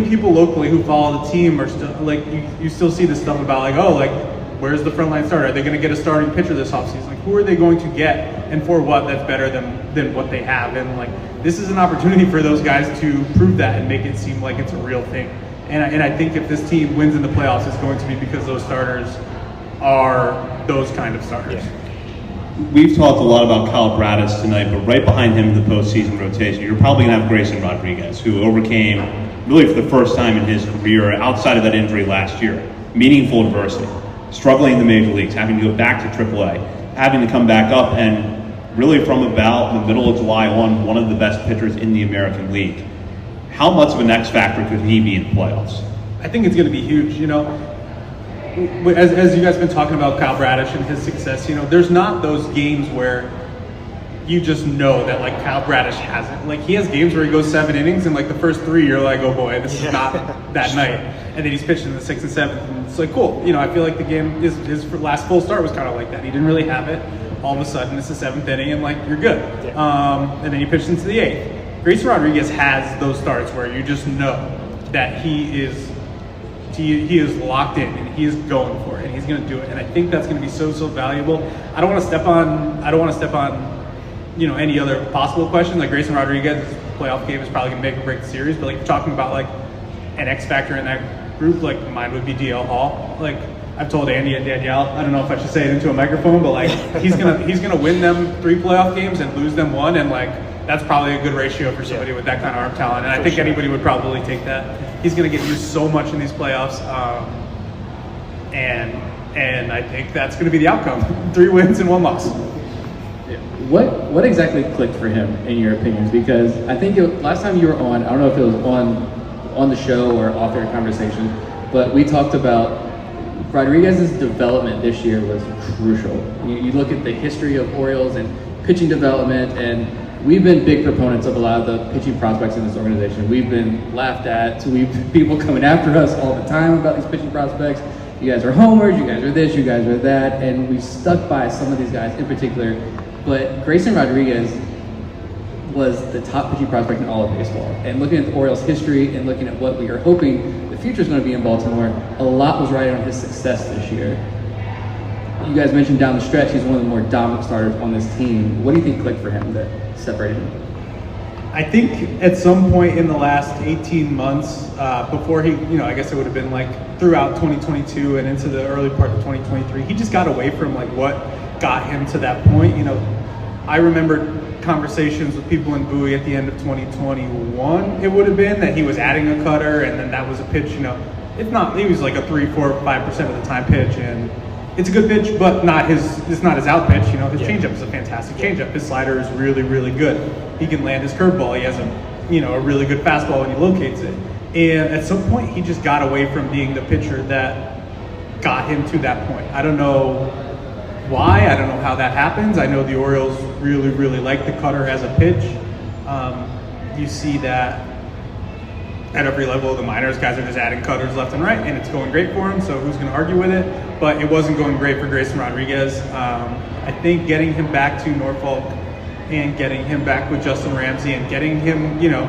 people locally who follow the team are still like you still see this stuff about like, oh, like where's the frontline starter? Are they going to get a starting pitcher this offseason? Like, who are they going to get, and for what that's better than what they have? And like, this is an opportunity for those guys to prove that and make it seem like it's a real thing. And I think if this team wins in the playoffs, it's going to be because those starters are those kind of starters. Yeah. We've talked a lot about Kyle Bradis tonight, but right behind him in the postseason rotation, you're probably going to have Grayson Rodriguez, who overcame, really for the first time in his career, outside of that injury last year, meaningful adversity, struggling in the major leagues, having to go back to AAA, having to come back up, and really from about the middle of July on, one of the best pitchers in the American League. How much of an X factor could he be in the playoffs? I think it's going to be huge. You know, as you guys have been talking about Kyle Bradish and his success, you know, there's not those games where you just know that like Kyle Bradish has it. Like he has games where he goes 7 innings and like the first 3 you're like, oh boy, this is not that night. And then he's pitching in the 6th and 7th, and it's like cool. You know, I feel like the game, his last full start was kind of like that. He didn't really have it. All of a sudden, it's the 7th inning, and like you're good. And then you pitch into the 8th. Grayson Rodriguez has those starts where you just know that he is locked in and he is going for it and he's going to do it. And I think that's going to be so valuable. I don't want to step on you know, any other possible question. Like Grayson Rodriguez's playoff game is probably going to make or break the series, but like talking about like an X factor in that group, like mine would be DL Hall. Like I've told Andy and Danielle, I don't know if I should say it into a microphone, but like he's gonna win them 3 playoff games and lose them 1, and like that's probably a good ratio for somebody with that kind of arm talent. And I think anybody would probably take that. He's gonna get used so much in these playoffs, and I think that's gonna be the outcome: 3 wins and 1 loss. What exactly clicked for him, in your opinions? Because I think last time you were on, I don't know if it was on the show or off-air conversation, but we talked about Rodriguez's development this year was crucial. You look at the history of Orioles and pitching development, and we've been big proponents of a lot of the pitching prospects in this organization. We've been laughed at, so we've people coming after us all the time about these pitching prospects. You guys are homers, you guys are this, you guys are that, and we stuck by some of these guys in particular. But Grayson Rodriguez was the top pitching prospect in all of baseball. And looking at the Orioles' history and looking at what we are hoping the future is going to be in Baltimore, a lot was riding on his success this year. You guys mentioned down the stretch, he's one of the more dominant starters on this team. What do you think clicked for him that separated him? I think at some point in the last 18 months, before he, you know, I guess it would have been like throughout 2022 and into the early part of 2023, he just got away from like what got him to that point. You know, I remember conversations with people in Bowie at the end of 2021, it would have been, that he was adding a cutter and then that was a pitch, you know, he was like a 3, 4, 5% of the time pitch, and it's a good pitch, but it's not his out pitch. You know, his changeup is a fantastic changeup. His slider is really, really good. He can land his curveball. He has a really good fastball when he locates it. And at some point, he just got away from being the pitcher that got him to that point. I don't know why. I don't know how that happens. I know the Orioles really, really like the cutter as a pitch. You see that at every level of the minors, guys are just adding cutters left and right, and it's going great for him, so who's going to argue with it? But it wasn't going great for Grayson Rodriguez. I think getting him back to Norfolk and getting him back with Justin Ramsey and getting him, you know,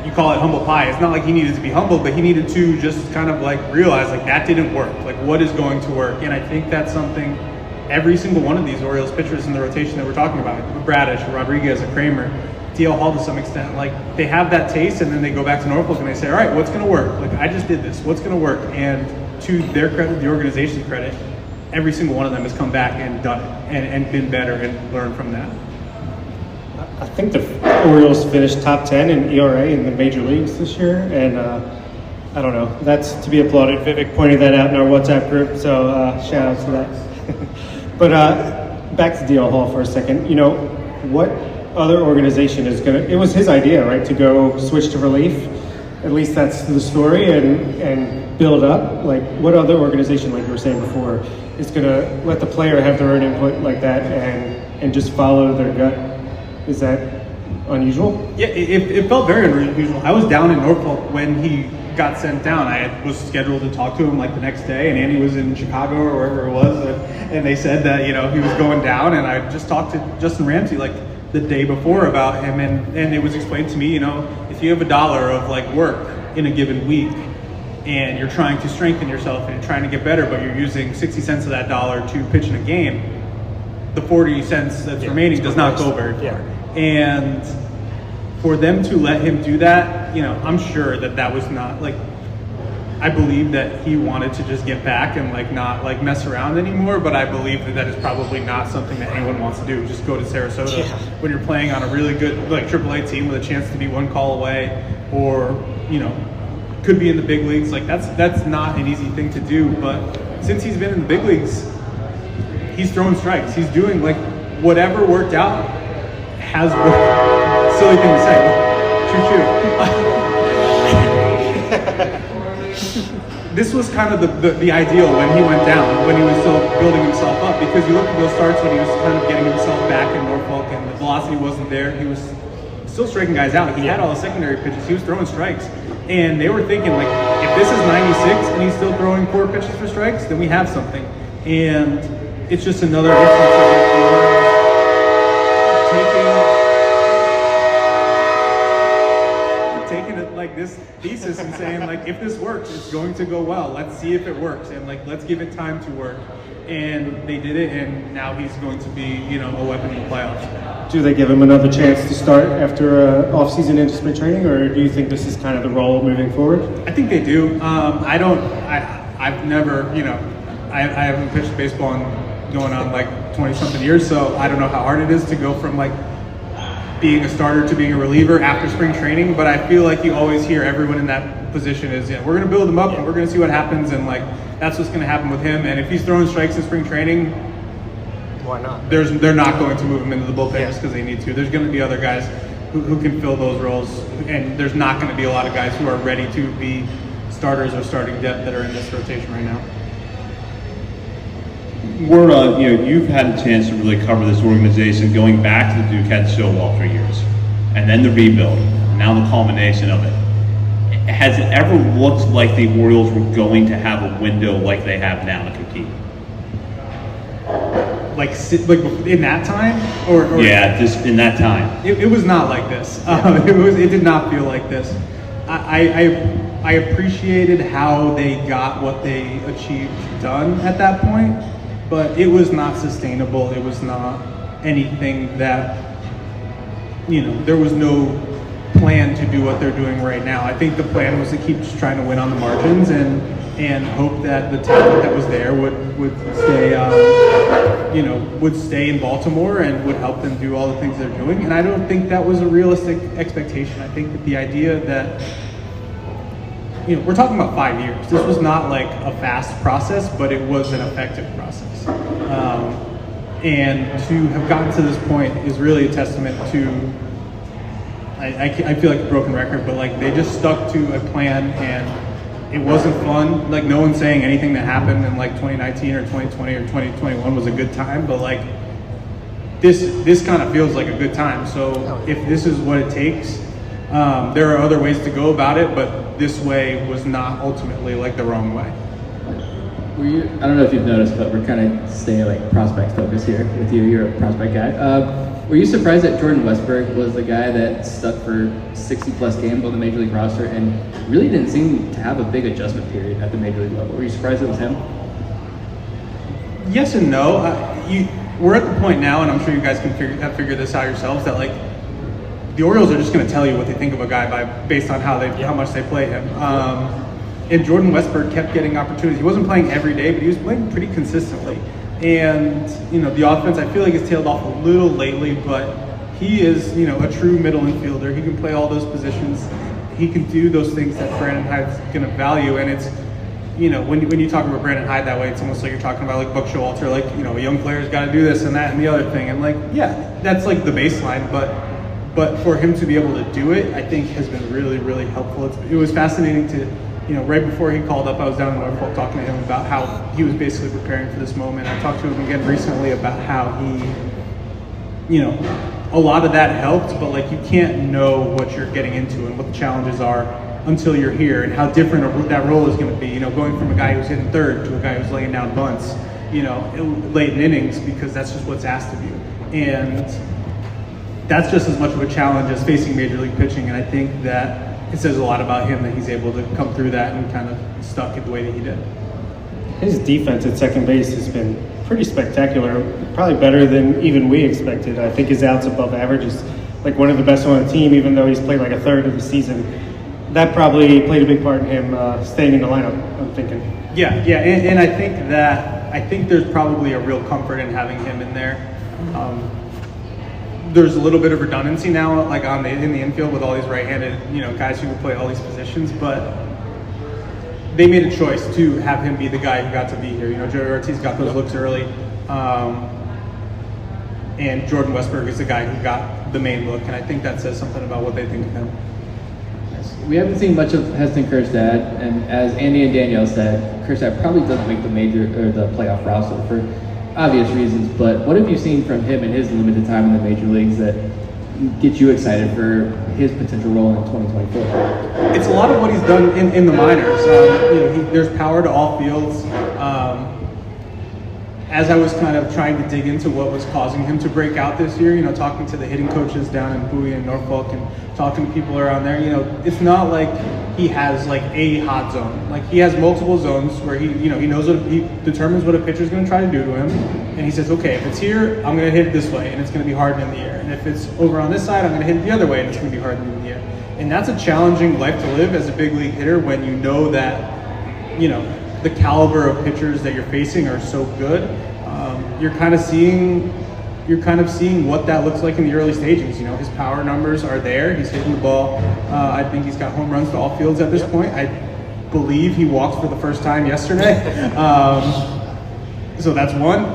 you call it humble pie. It's not like he needed to be humbled, but he needed to just kind of like realize like that didn't work. Like what is going to work? And I think that's something every single one of these Orioles pitchers in the rotation that we're talking about, Bradish, Rodriguez, Kramer, DL Hall to some extent, like they have that taste and then they go back to Norfolk and they say, all right, what's going to work? Like I just did this, what's going to work? And to their credit, the organization's credit, every single one of them has come back and done it and been better and learned from that. I think the Orioles finished top 10 in ERA in the major leagues this year, and I don't know. That's to be applauded. Vivek pointed that out in our WhatsApp group, so shout out to that. But back to DL Hall for a second. You know, what other organization is going to... It was his idea, right, to go switch to relief. At least that's the story, and build up. Like, what other organization, like you were saying before, is going to let the player have their own input like that and just follow their gut? Is that unusual? Yeah, it felt very unusual. I was down in Norfolk when he got sent down. I was scheduled to talk to him like the next day, and Andy was in Chicago or wherever it was, and they said that, you know, he was going down, and I just talked to Justin Ramsey like the day before about him, and it was explained to me, you know, if you have $1 of like work in a given week and you're trying to strengthen yourself and you're trying to get better, but you're using 60 cents of that dollar to pitch in a game, the 40 cents that's remaining does not go very far. And for them to let him do that, you know, I'm sure that was not like, I believe that he wanted to just get back and like not like mess around anymore, but I believe that is probably not something that anyone wants to do. Just go to Sarasota when you're playing on a really good like AAA team with a chance to be one call away, or, you know, could be in the big leagues. Like that's not an easy thing to do, but since he's been in the big leagues, he's throwing strikes. He's doing like whatever worked out has worked. Silly thing to say. Choo-choo. This was kind of the ideal when he went down, when he was still building himself up, because you look at those starts when he was kind of getting himself back in Norfolk and the velocity wasn't there. He was still striking guys out. He had all the secondary pitches. He was throwing strikes. And they were thinking, like, if this is 96 and he's still throwing 4 pitches for strikes, then we have something. And it's just another instance of taking it like this thesis and saying, like, if this works, it's going to go well. Let's see if it works, and like, let's give it time to work. And they did it, and now he's going to be, you know, a weapon in the playoffs. Do they give him another chance to start after off-season into spring training, or do you think this is kind of the role moving forward? I think they do. I've never, you know, I haven't pitched baseball in going on like 20-something years, so I don't know how hard it is to go from like being a starter to being a reliever after spring training, but I feel like you always hear everyone in that position is, yeah, we're going to build him up and we're going to see what happens, and like that's what's going to happen with him. And if he's throwing strikes in spring training, why not? They're not going to move him into the bullpen just because they need to. There's going to be other guys who can fill those roles, and there's not going to be a lot of guys who are ready to be starters or starting depth that are in this rotation right now. We're, you know, you've had a chance to really cover this organization going back to the Duke had so well for years, and then the rebuild, and now the culmination of it. Has it ever looked like the Orioles were going to have a window like they have now to compete? Like in that time, or yeah, just in that time. It was not like this. It did not feel like this. I appreciated how they got what they achieved done at that point, but it was not sustainable. It was not anything that, you know, there was no plan to do what they're doing right now. I think the plan was to keep just trying to win on the margins and hope that the talent that was there would stay, you know, would stay in Baltimore and would help them do all the things they're doing. And I don't think that was a realistic expectation. I think that the idea that, you know, we're talking about 5 years. This was not like a fast process, but it was an effective process. And to have gotten to this point is really a testament to, I feel like a broken record, but like they just stuck to a plan, and it wasn't fun. Like, no one's saying anything that happened in like 2019 or 2020 or 2021 was a good time, but like this kind of feels like a good time. So if this is what it takes, there are other ways to go about it, but this way was not ultimately like the wrong way. I don't know if you've noticed, but we're kind of staying like prospect focus here with you. You're a prospect guy. Were you surprised that Jordan Westburg was the guy that stuck for 60 plus games on the major league roster and really didn't seem to have a big adjustment period at the major league level? Were you surprised it was him? Yes and no. We're at the point now, and I'm sure you guys can figure this out yourselves, that like the Orioles are just going to tell you what they think of a guy based on how much they play him. And Jordan Westburg kept getting opportunities. He wasn't playing every day, but he was playing pretty consistently. And, you know, the offense, I feel like, has tailed off a little lately, but he is, a true middle infielder. He can play all those positions. He can do those things that Brandon Hyde's going to value. And it's, when you talk about Brandon Hyde that way, it's almost like you're talking about like Buck Showalter, like, a young player's got to do this and that and the other thing. And like, yeah, that's like the baseline. But for him to be able to do it, I think has been really, really helpful. It was fascinating to, right before he called up, I was down in Norfolk talking to him about how he was basically preparing for this moment. I talked to him again recently about how he, a lot of that helped, but like you can't know what you're getting into and what the challenges are until you're here, and how different that role is going to be. Going from a guy who's hitting third to a guy who's laying down bunts, late in innings, because that's just what's asked of you. And that's just as much of a challenge as facing major league pitching. And I think that it says a lot about him that he's able to come through that and kind of stuck it the way that he did. His defense at second base has been pretty spectacular, probably better than even we expected. I think his outs above average is like one of the best on the team, even though he's played like a third of the season. That probably played a big part in him staying in the lineup, I'm thinking. Yeah, and I think there's probably a real comfort in having him in there. There's a little bit of redundancy now, like in the infield with all these right-handed, guys who can play all these positions, but they made a choice to have him be the guy who got to be here. Joey Ortiz got those looks early, and Jordan Westburg is the guy who got the main look, and I think that says something about what they think of him. We haven't seen much of Heston Kjerstad, and as Andy and Danielle said, Kjerstad probably doesn't make the playoff roster for obvious reasons, but what have you seen from him in his limited time in the major leagues that gets you excited for his potential role in 2024? It's a lot of what he's done in the minors. There's power to all fields. As I was kind of trying to dig into what was causing him to break out this year, talking to the hitting coaches down in Bowie and Norfolk and talking to people around there, it's not like he has like a hot zone. Like he has multiple zones where he knows he determines what a pitcher's going to try to do to him, and he says, okay, if it's here, I'm going to hit it this way, and it's going to be hard in the air. And if it's over on this side, I'm going to hit it the other way, and it's going to be hard in the air. And that's a challenging life to live as a big league hitter when you know that, the caliber of pitchers that you're facing are so good. You're kind of seeing what that looks like in the early stages. His power numbers are there. He's hitting the ball. I think he's got home runs to all fields at this point. I believe he walked for the first time yesterday. So that's one.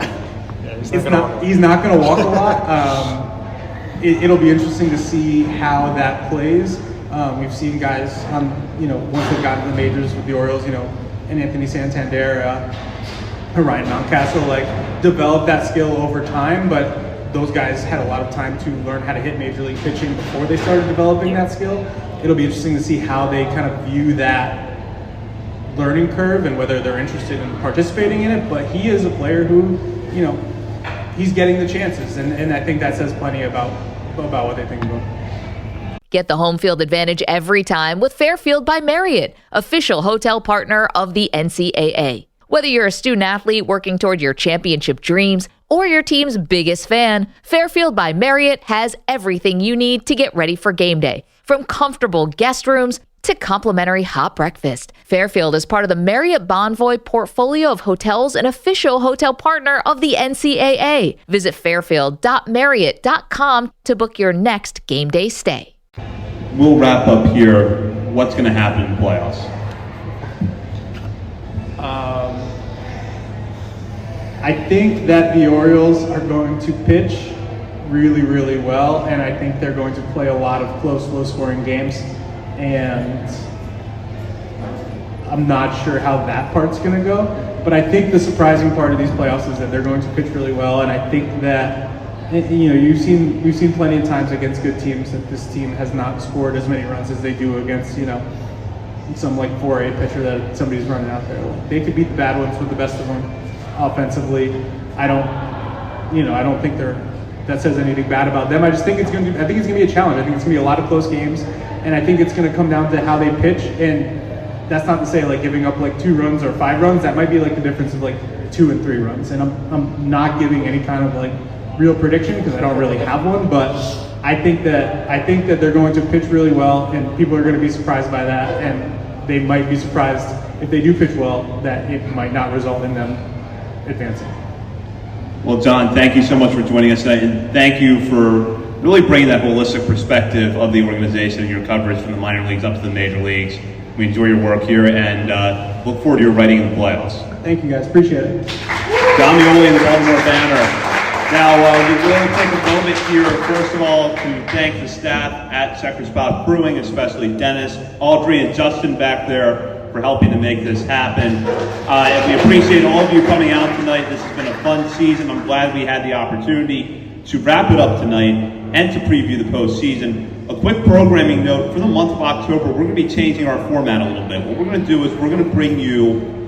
Yeah, he's not going to walk a lot. It'll be interesting to see how that plays. We've seen guys once they've gotten to the majors with the Orioles, and Anthony Santander, Ryan Mountcastle, develop that skill over time, but those guys had a lot of time to learn how to hit major league pitching before they started developing that skill. It'll be interesting to see how they kind of view that learning curve and whether they're interested in participating in it. But he is a player who, he's getting the chances, and I think that says plenty about what they think about. Get the home field advantage every time with Fairfield by Marriott, official hotel partner of the NCAA. Whether you're a student athlete working toward your championship dreams or your team's biggest fan, Fairfield by Marriott has everything you need to get ready for game day. From comfortable guest rooms to complimentary hot breakfast, Fairfield is part of the Marriott Bonvoy portfolio of hotels and official hotel partner of the NCAA. Visit fairfield.marriott.com to book your next game day stay. We'll wrap up here. What's going to happen in the playoffs? I think that the Orioles are going to pitch really, really well, and I think they're going to play a lot of close, low-scoring games, and I'm not sure how that part's going to go, but I think the surprising part of these playoffs is that they're going to pitch really well, and I think that, we've seen plenty of times against good teams that this team has not scored as many runs as they do against, some 4A pitcher that somebody's running out there. They could beat the bad ones with the best of them offensively. I don't think that says anything bad about them. I just think it's going to be a challenge. I think it's going to be a lot of close games, and I think it's going to come down to how they pitch. And that's not to say giving up 2 runs or 5 runs. That might be the difference of 2 and 3 runs. And I'm not giving any kind of real prediction because I don't really have one. But I think that they're going to pitch really well, and people are going to be surprised by that. And they might be surprised if they do pitch well that it might not result in them advancing. Well, Jon, thank you so much for joining us tonight, and thank you for really bringing that holistic perspective of the organization and your coverage from the minor leagues up to the major leagues. We enjoy your work here and look forward to your writing in the playoffs. Thank you, guys. Appreciate it. Jon Meoli and the Baltimore Banner. Now, we will take a moment here, first of all, to thank the staff at Checkerspot Brewing, especially Dennis, Audrey, and Justin back there for helping to make this happen. And we appreciate all of you coming out tonight. This has been a fun season. I'm glad we had the opportunity to wrap it up tonight and to preview the postseason. A quick programming note, for the month of October, we're going to be changing our format a little bit. What we're going to do is we're going to bring you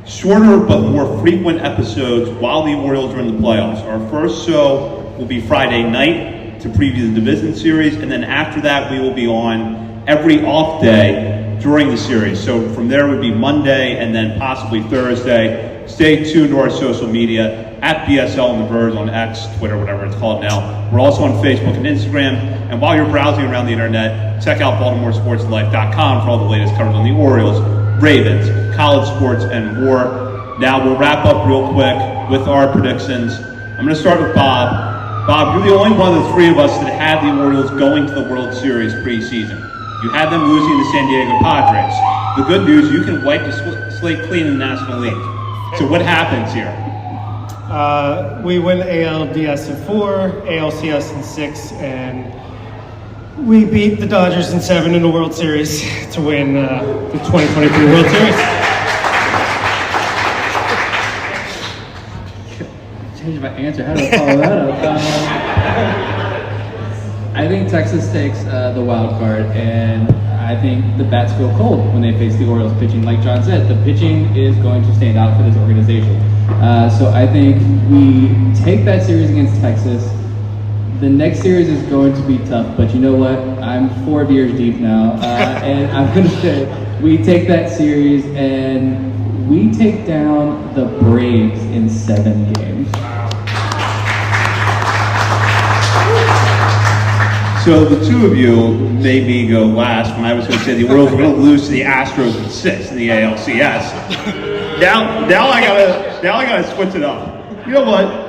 shorter but more frequent episodes while the Orioles are in the playoffs. Our first show will be Friday night to preview the division series, and then after that we will be on every off day during the series. So from there would be Monday and then possibly Thursday. Stay tuned to our social media at BSL and the Verge on X, Twitter, whatever it's called now. We're also on Facebook and Instagram. And while you're browsing around the internet, check out BaltimoreSportsLife.com for all the latest coverage on the Orioles, Ravens, college sports, and more. Now we'll wrap up real quick with our predictions. I'm going to start with Bob. Bob, you're the only one of the three of us that had the Orioles going to the World Series preseason. You had them losing to San Diego Padres. The good news, you can wipe the slate clean in the National League. So what happens here? We win ALDS in 4, ALCS in 6, and we beat the Dodgers in 7 in the World Series to win the 2023 World Series. Change my answer. How do I follow that up? I think Texas takes the wild card, and I think the bats go cold when they face the Orioles pitching. Like John said, the pitching is going to stand out for this organization. So I think we take that series against Texas. The next series is going to be tough, but you know what? I'm 4 beers deep now, and I'm going to say we take that series and we take down the Braves in 7 games. So the two of you made me go last when I was going to say the Orioles were going to lose to the Astros in 6 in the ALCS. Now I gotta switch it up. You know what?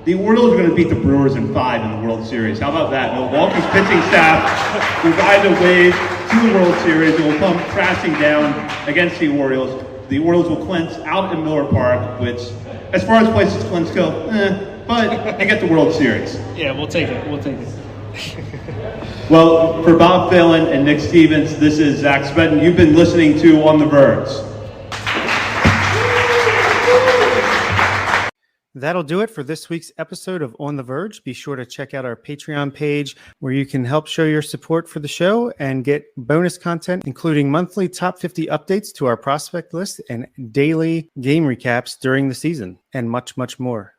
The Orioles are going to beat the Brewers in 5 in the World Series. How about that? Milwaukee's pitching staff will ride the wave to the World Series and will come crashing down against the Orioles. The Orioles will clinch out in Miller Park, which, as far as places clinch go, but they get the World Series. Yeah, we'll take it. We'll take it. Well, for Bob Phelan and Nick Stevens, this is Zach Spedden. You've been listening to On the Verge. That'll do it for this week's episode of On the Verge. Be sure to check out our Patreon page where you can help show your support for the show and get bonus content, including monthly top 50 updates to our prospect list and daily game recaps during the season, and much, much more.